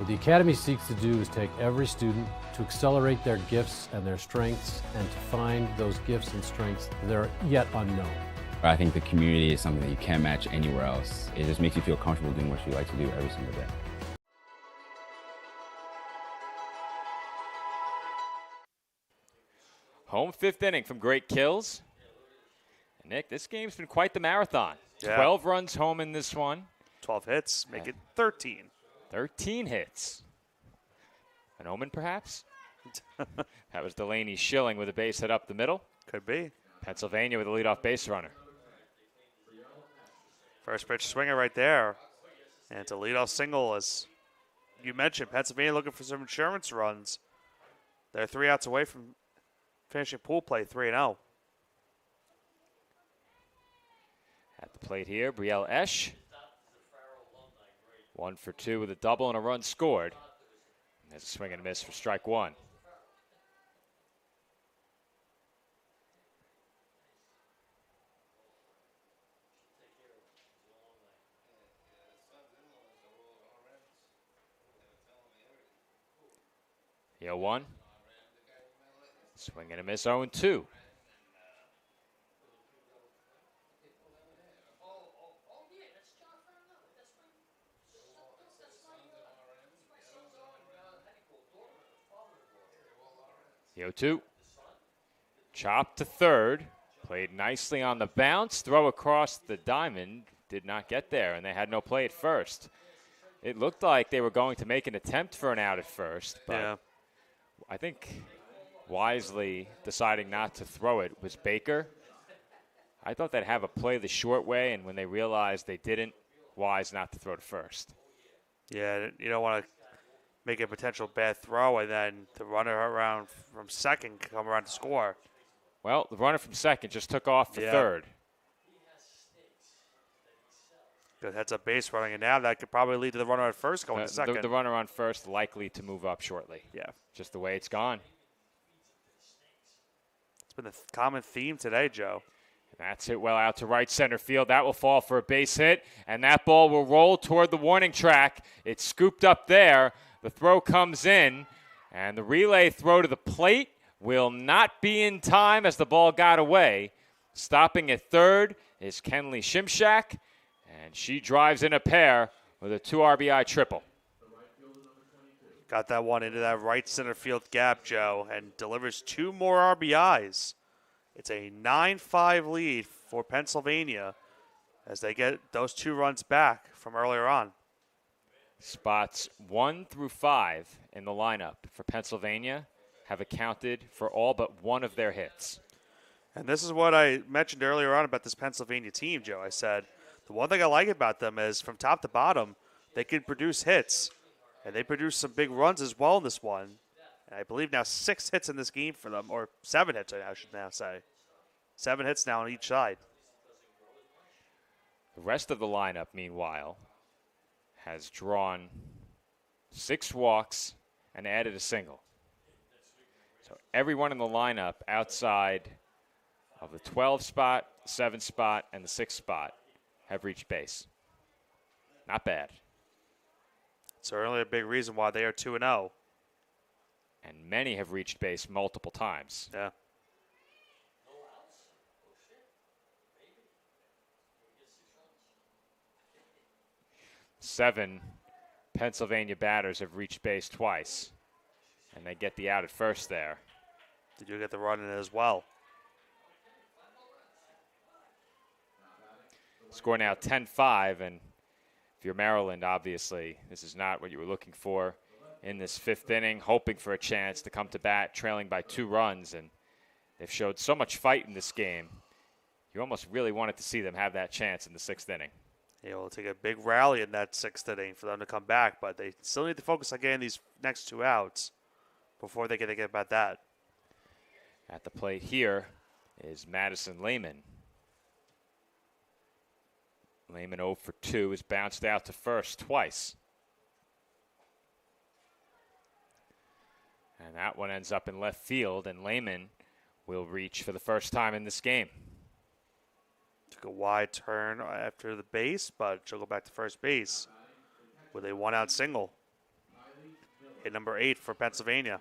I: What the Academy seeks to do is take every student to accelerate their gifts and their strengths and to find those gifts and strengths that are yet unknown.
J: I think the community is something that you can't match anywhere else. It just makes you feel comfortable doing what you like to do every single day.
D: Home fifth inning from Great Kills. Nick, this game's been quite the marathon.
C: Yeah.
D: 12 runs home in this one.
C: 12 hits, make it 13.
D: 13 hits. An omen, perhaps? That was Delaney Schilling with a base hit up the middle.
C: Could be.
D: Pennsylvania with a leadoff base runner.
C: First pitch swinger right there. And it's a leadoff single, as you mentioned. Pennsylvania looking for some insurance runs. They're 3 outs away from finishing pool play 3-0.
D: At the plate here, Brielle Esch. 1 for 2 with a double and a run scored. There's a swing and a miss for strike one. The 0-1. Swing and a miss, 0-2. The 0-2. Chop to third. Played nicely on the bounce. Throw across the diamond. Did not get there, and they had no play at first. It looked like they were going to make an attempt for an out at first, but
C: Yeah.
D: I think wisely deciding not to throw it was Baker. I thought they'd have a play the short way, and when they realized they didn't, wise not to throw to first.
C: Yeah, you don't want to make a potential bad throw and then the runner around from second come around to score.
D: Well, the runner from second just took off for
C: Yeah.
D: third.
C: Good heads-up base running, and now that could probably lead to the runner at first going to second.
D: The runner on first likely to move up shortly.
C: Yeah.
D: Just the way it's gone.
C: It's been a common theme today, Joe.
D: That's hit well out to right center field. That will fall for a base hit, and that ball will roll toward the warning track. It's scooped up there. The throw comes in, and the relay throw to the plate will not be in time as the ball got away. Stopping at third is Kenley Shimshak, and she drives in a pair with a 2 RBI triple.
C: Got that one into that right center field gap, Joe, and delivers 2 more RBIs. It's a 9-5 lead for Pennsylvania as they get those 2 runs back from earlier on.
D: Spots 1 through 5 in the lineup for Pennsylvania have accounted for all but one of their hits.
C: And this is what I mentioned earlier on about this Pennsylvania team, Joe. I said the one thing I like about them is from top to bottom, they can produce hits. And they produced some big runs as well in this one. And I believe now 6 hits in this game for them, or 7 hits, I should now say. 7 hits now on each side.
D: The rest of the lineup, meanwhile, has drawn 6 walks and added a single. So everyone in the lineup outside of the 12 spot, 7 spot, and the 6 spot have reached base. Not bad.
C: Certainly a big reason why they are 2-0.
D: And many have reached base multiple times.
C: Yeah.
D: Seven Pennsylvania batters have reached base twice, and they get the out at first there.
C: Did you get the run in as well?
D: Score now 10-5, and if you're Maryland, obviously, this is not what you were looking for in this 5th inning, hoping for a chance to come to bat, trailing by 2 runs, and they've showed so much fight in this game. You almost really wanted to see them have that chance in the 6th inning.
C: Yeah, it'll take a big rally in that 6th inning for them to come back, but they still need to focus on getting these next 2 outs before they get about that.
D: At the plate here is Madison Lehman. Lehman 0 for 2 is bounced out to first twice. And that one ends up in left field, and Lehman will reach for the first time in this game.
C: Took a wide turn after the base, but she'll go back to first base with a 1-out single. Hit number 8 for Pennsylvania.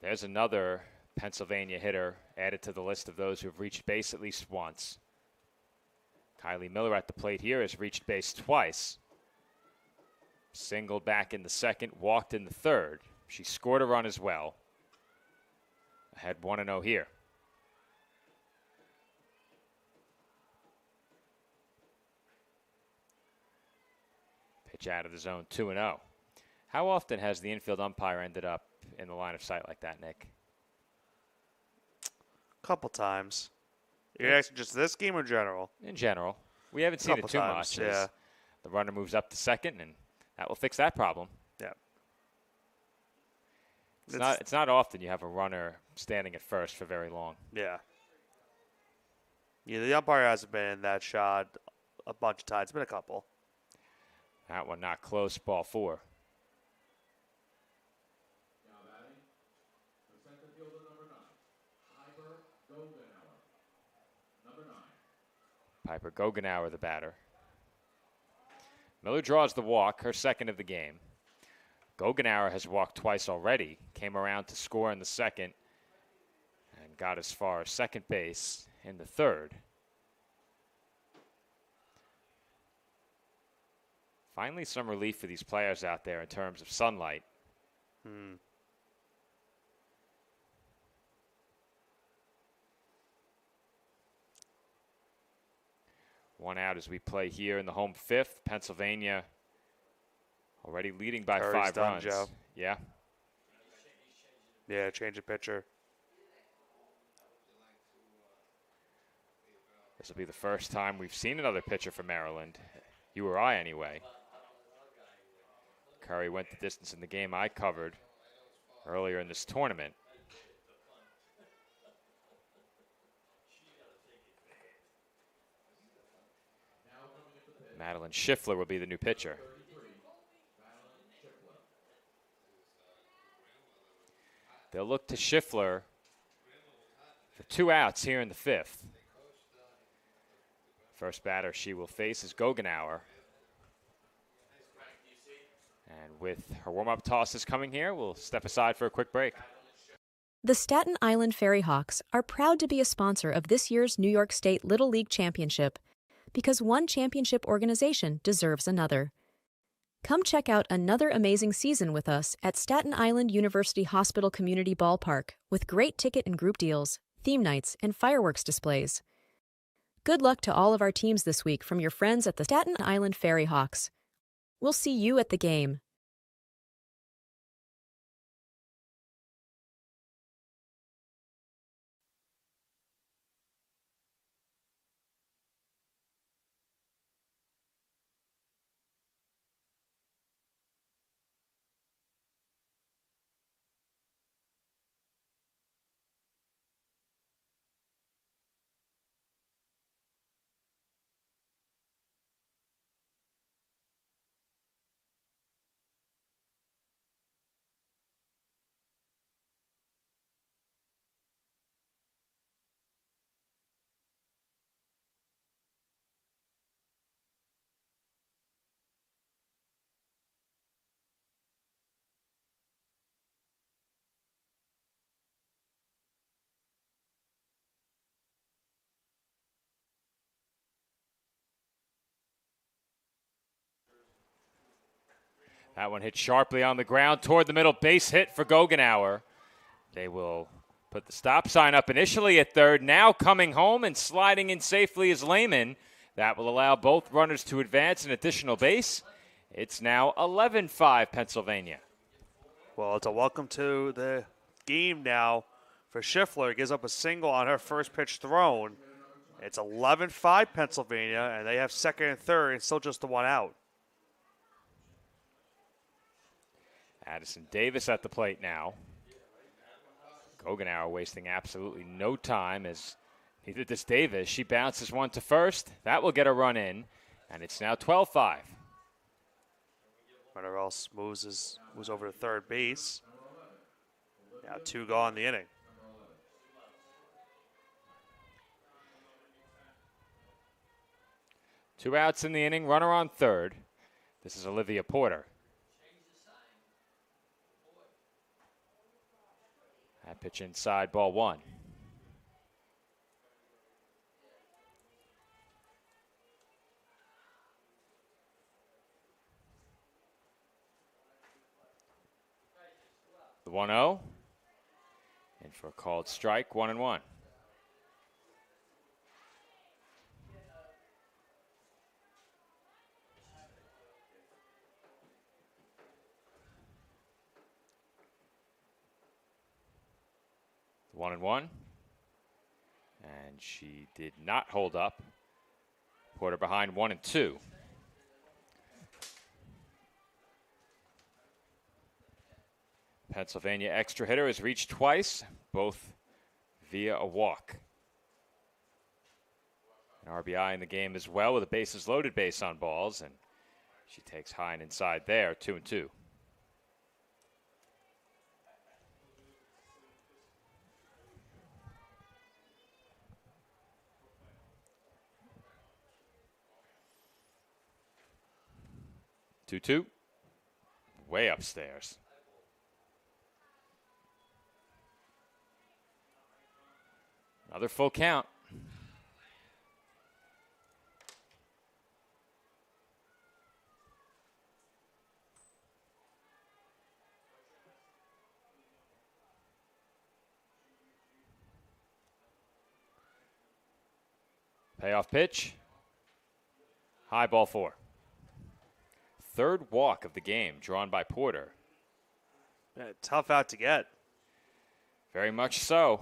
D: There's another Pennsylvania hitter added to the list of those who have reached base at least once. Kylie Miller at the plate here has reached base twice. Singled back in the second, walked in the third. She scored a run as well. Ahead 1-0 here. Pitch out of the zone, 2-0. How often has the infield umpire ended up in the line of sight like that, Nick?
C: Couple times. You're asking just this game or general?
D: In general. We haven't seen it too
C: times,
D: much.
C: yeah.
D: As the runner moves up to second, and that will fix that problem.
C: Yeah.
D: It's not often you have a runner standing at first for very long.
C: Yeah. Yeah, the umpire hasn't been in that shot a bunch of times. It's been a couple.
D: That one not close, ball 4. Piper Gogenauer, the batter. Miller draws the walk, her second of the game. Gogenauer has walked twice already, came around to score in the second, and got as far as second base in the third. Finally, some relief for these players out there in terms of sunlight. One out as we play here in the home fifth. Pennsylvania already leading by
C: Curry's
D: 5
C: done,
D: runs.
C: Joe.
D: Yeah.
C: Yeah, change of pitcher.
D: This will be the first time we've seen another pitcher for Maryland. You or I, anyway. Curry went the distance in the game I covered earlier in this tournament. Madeline Schiffler will be the new pitcher. They'll look to Schiffler for 2 outs here in the 5th. First batter she will face is Gogenauer. And with her warm-up tosses coming here, we'll step aside for a quick break.
K: The Staten Island Ferry Hawks are proud to be a sponsor of this year's New York State Little League Championship because one championship organization deserves another. Come check out another amazing season with us at Staten Island University Hospital Community Ballpark with great ticket and group deals, theme nights, and fireworks displays. Good luck to all of our teams this week from your friends at the Staten Island Ferry Hawks. We'll see you at the game.
D: That one hit sharply on the ground toward the middle. Base hit for Gogenauer. They will put the stop sign up initially at third. Now coming home and sliding in safely is Lehman. That will allow both runners to advance an additional base. It's now 11-5 Pennsylvania.
C: Well, it's a welcome to the game now for Schiffler. Gives up a single on her first pitch thrown. It's 11-5 Pennsylvania, and they have second and third and still just the 1 out.
D: Addison Davis at the plate now. Gogenauer wasting absolutely no time as neither does Davis. She bounces one to first. That will get a run in, and it's now 12-5.
C: Runner else moves over to third base. Now 2 gone in the inning.
D: Two outs in the inning, runner on third. This is Olivia Porter. That pitch inside, ball one. The 1-0. In for a called strike, 1-1. The 1-1. And she did not hold up. Porter behind 1-2. Pennsylvania extra hitter has reached twice, both via a walk. An RBI in the game as well with a bases loaded base on balls, and she takes high and inside there, 2-2. Two, way upstairs. Another full count. Payoff pitch. High, ball four. Third walk of the game drawn by Porter.
C: Yeah, tough out to get.
D: Very much so.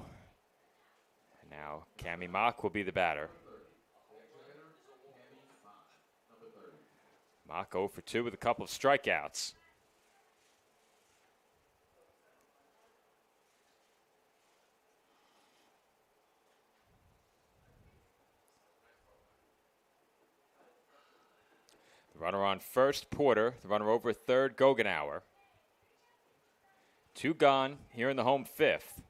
D: And now Cammie Mock will be the batter. Mock 0 for 2 with a couple of strikeouts. The runner on first, Porter. The runner over third, Goggenauer. 2 gone here in the home fifth.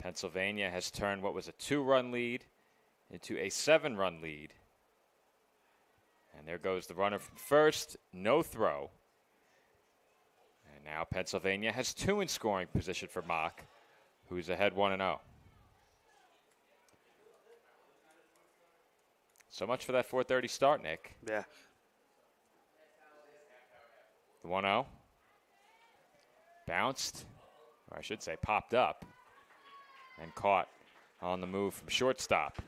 D: Pennsylvania has turned what was a 2-run lead into a 7-run lead. And there goes the runner from first, no throw. And now Pennsylvania has 2 in scoring position for Mock, who's ahead 1-0. So much for that 4:30 start, Nick.
C: Yeah.
D: The 1-0. Bounced, or I should say popped up, and caught on the move from shortstop.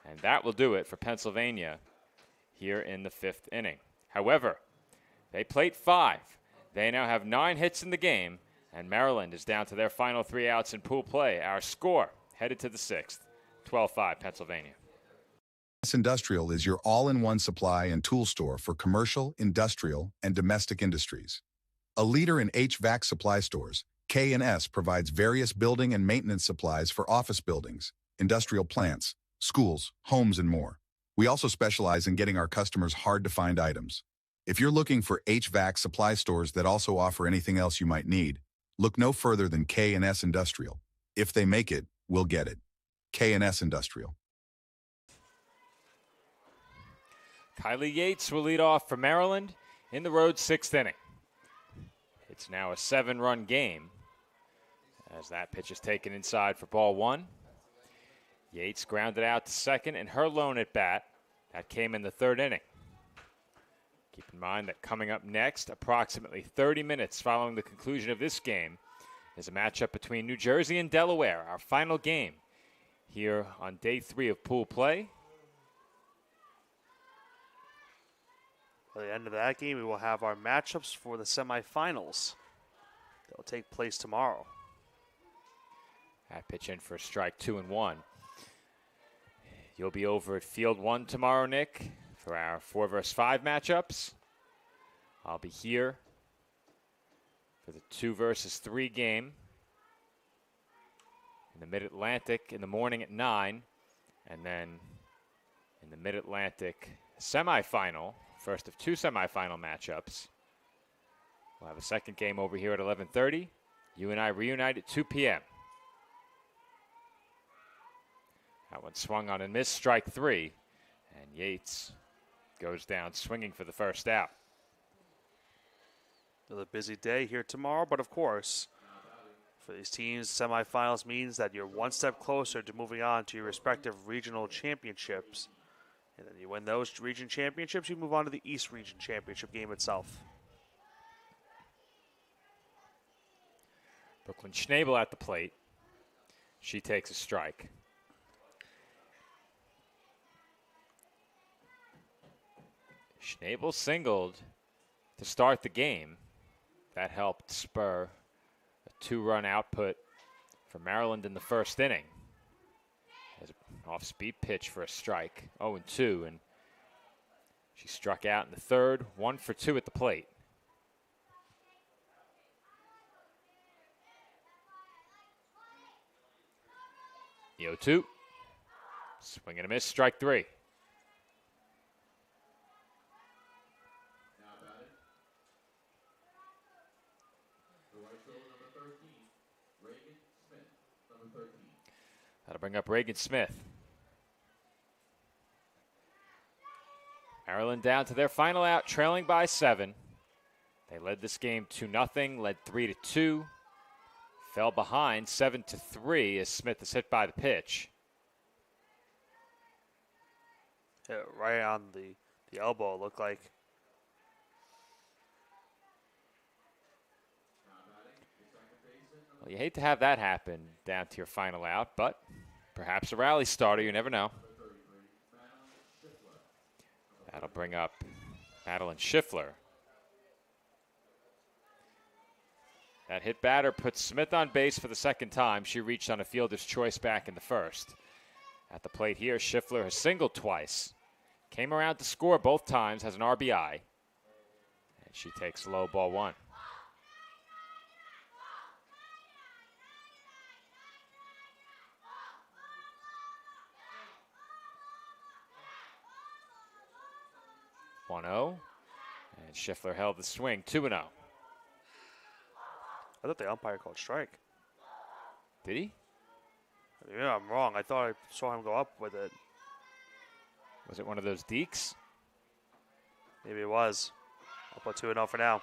D: And that will do it for Pennsylvania here in the 5th inning. However, they plate 5. They now have 9 hits in the game, and Maryland is down to their final 3 outs in pool play. Our score headed to the 6th, 12-5 Pennsylvania.
E: K&S Industrial is your all-in-one supply and tool store for commercial, industrial, and domestic industries. A leader in HVAC supply stores, K&S provides various building and maintenance supplies for office buildings, industrial plants, schools, homes, and more. We also specialize in getting our customers hard-to-find items. If you're looking for HVAC supply stores that also offer anything else you might need, look no further than K&S Industrial. If they make it, we'll get it. K&S Industrial.
D: Kylie Yates will lead off for Maryland in the road 6th inning. It's now a 7-run game as that pitch is taken inside for ball 1. Yates grounded out to second in her lone at bat. That came in the 3rd inning. Keep in mind that coming up next, approximately 30 minutes following the conclusion of this game, is a matchup between New Jersey and Delaware, our final game here on day 3 of pool play.
C: At the end of that game, we will have our matchups for the semifinals. They'll take place tomorrow.
D: That pitch in for a strike, 2-1. You'll be over at Field 1 tomorrow, Nick, for our 4 versus 5 matchups. I'll be here for the 2 versus 3 game in the Mid-Atlantic in the morning at 9, and then in the Mid-Atlantic semifinal, first of 2 semifinal matchups. We'll have a second game over here at 11:30. You and I reunite at 2 p.m. That one swung on and missed, strike 3. And Yates goes down swinging for the first out.
C: Another busy day here tomorrow, but of course, For these teams, semifinals means that you're one step closer to moving on to your respective regional championships. And then you win those region championships, you move on to the East Region Championship game itself.
D: Brooklyn Schnabel at the plate. She takes a strike. Schnabel singled to start the game. That helped spur a 2-run output for Maryland in the first inning. Has an off-speed pitch for a strike, 0-2, and she struck out in the third, 1 for 2 at the plate. The 0-2. Swing and a miss, strike 3. That'll bring up Reagan Smith. Maryland down to their final out, trailing by 7. They led this game 2-0, led 3-2. Fell behind 7-3 as Smith is hit by the pitch.
C: Yeah, right on the elbow, it looked like.
D: Well, you hate to have that happen down to your final out, but perhaps a rally starter, you never know. That'll bring up Madeline Schiffler. That hit batter puts Smith on base for the second time. She reached on a fielder's choice back in the first. At the plate here, Schiffler has singled twice. Came around to score both times, has an RBI. And she takes low, ball 1. And Schiffler held the swing, 2-0.
C: I thought the umpire called strike.
D: Did he?
C: Yeah, I'm wrong. I thought I saw him go up with it.
D: Was it one of those deeks?
C: Maybe it was. I'll put 2-0 for now.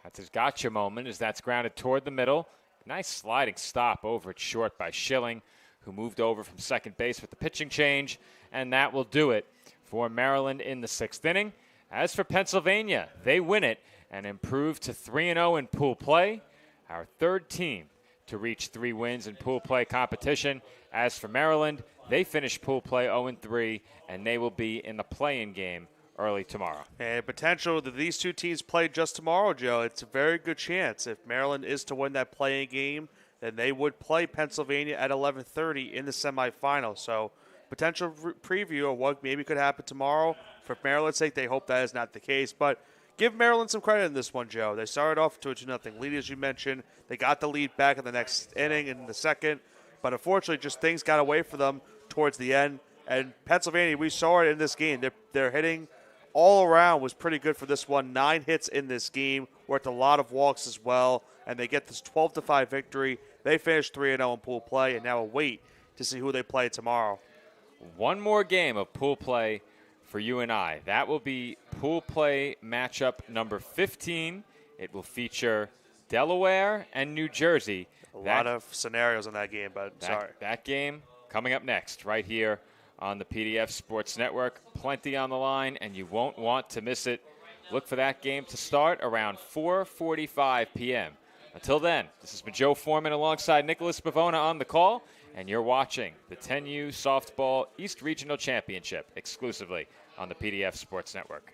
D: That's his gotcha moment as that's grounded toward the middle. Nice sliding stop over it short by Schilling, who moved over from second base with the pitching change. And that will do it for Maryland in the 6th inning. As for Pennsylvania, they win it and improve to 3-0 in pool play. Our third team to reach 3 wins in pool play competition. As for Maryland, they finish pool play 0-3, and they will be in the play-in game early tomorrow.
C: And potential that these two teams play just tomorrow, Joe. It's a very good chance. If Maryland is to win that play-in game, then they would play Pennsylvania at 11:30 in the semifinals. So potential preview of what maybe could happen tomorrow. For Maryland's sake, they hope that is not the case. But give Maryland some credit in this one, Joe. They started off to a 2-0 lead, as you mentioned. They got the lead back in the next inning in the second. But unfortunately, just things got away for them towards the end. And Pennsylvania, we saw it in this game. Their hitting all around was pretty good for this one. 9 hits in this game, worth a lot of walks as well. And they get this 12-5 victory. They finished 3-0 in pool play, and now we'll wait to see who they play tomorrow.
D: One more game of pool play for you and I. That will be pool play matchup number 15. It will feature Delaware and New Jersey.
C: A lot of scenarios in that game, but sorry.
D: That game coming up next right here on the PDF Sports Network. Plenty on the line, and you won't want to miss it. Look for that game to start around 4:45 p.m. Until then, this has been Joe Foreman alongside Nicholas Bavona on the call, and you're watching the 10U Softball East Regional Championship exclusively on the PDF Sports Network.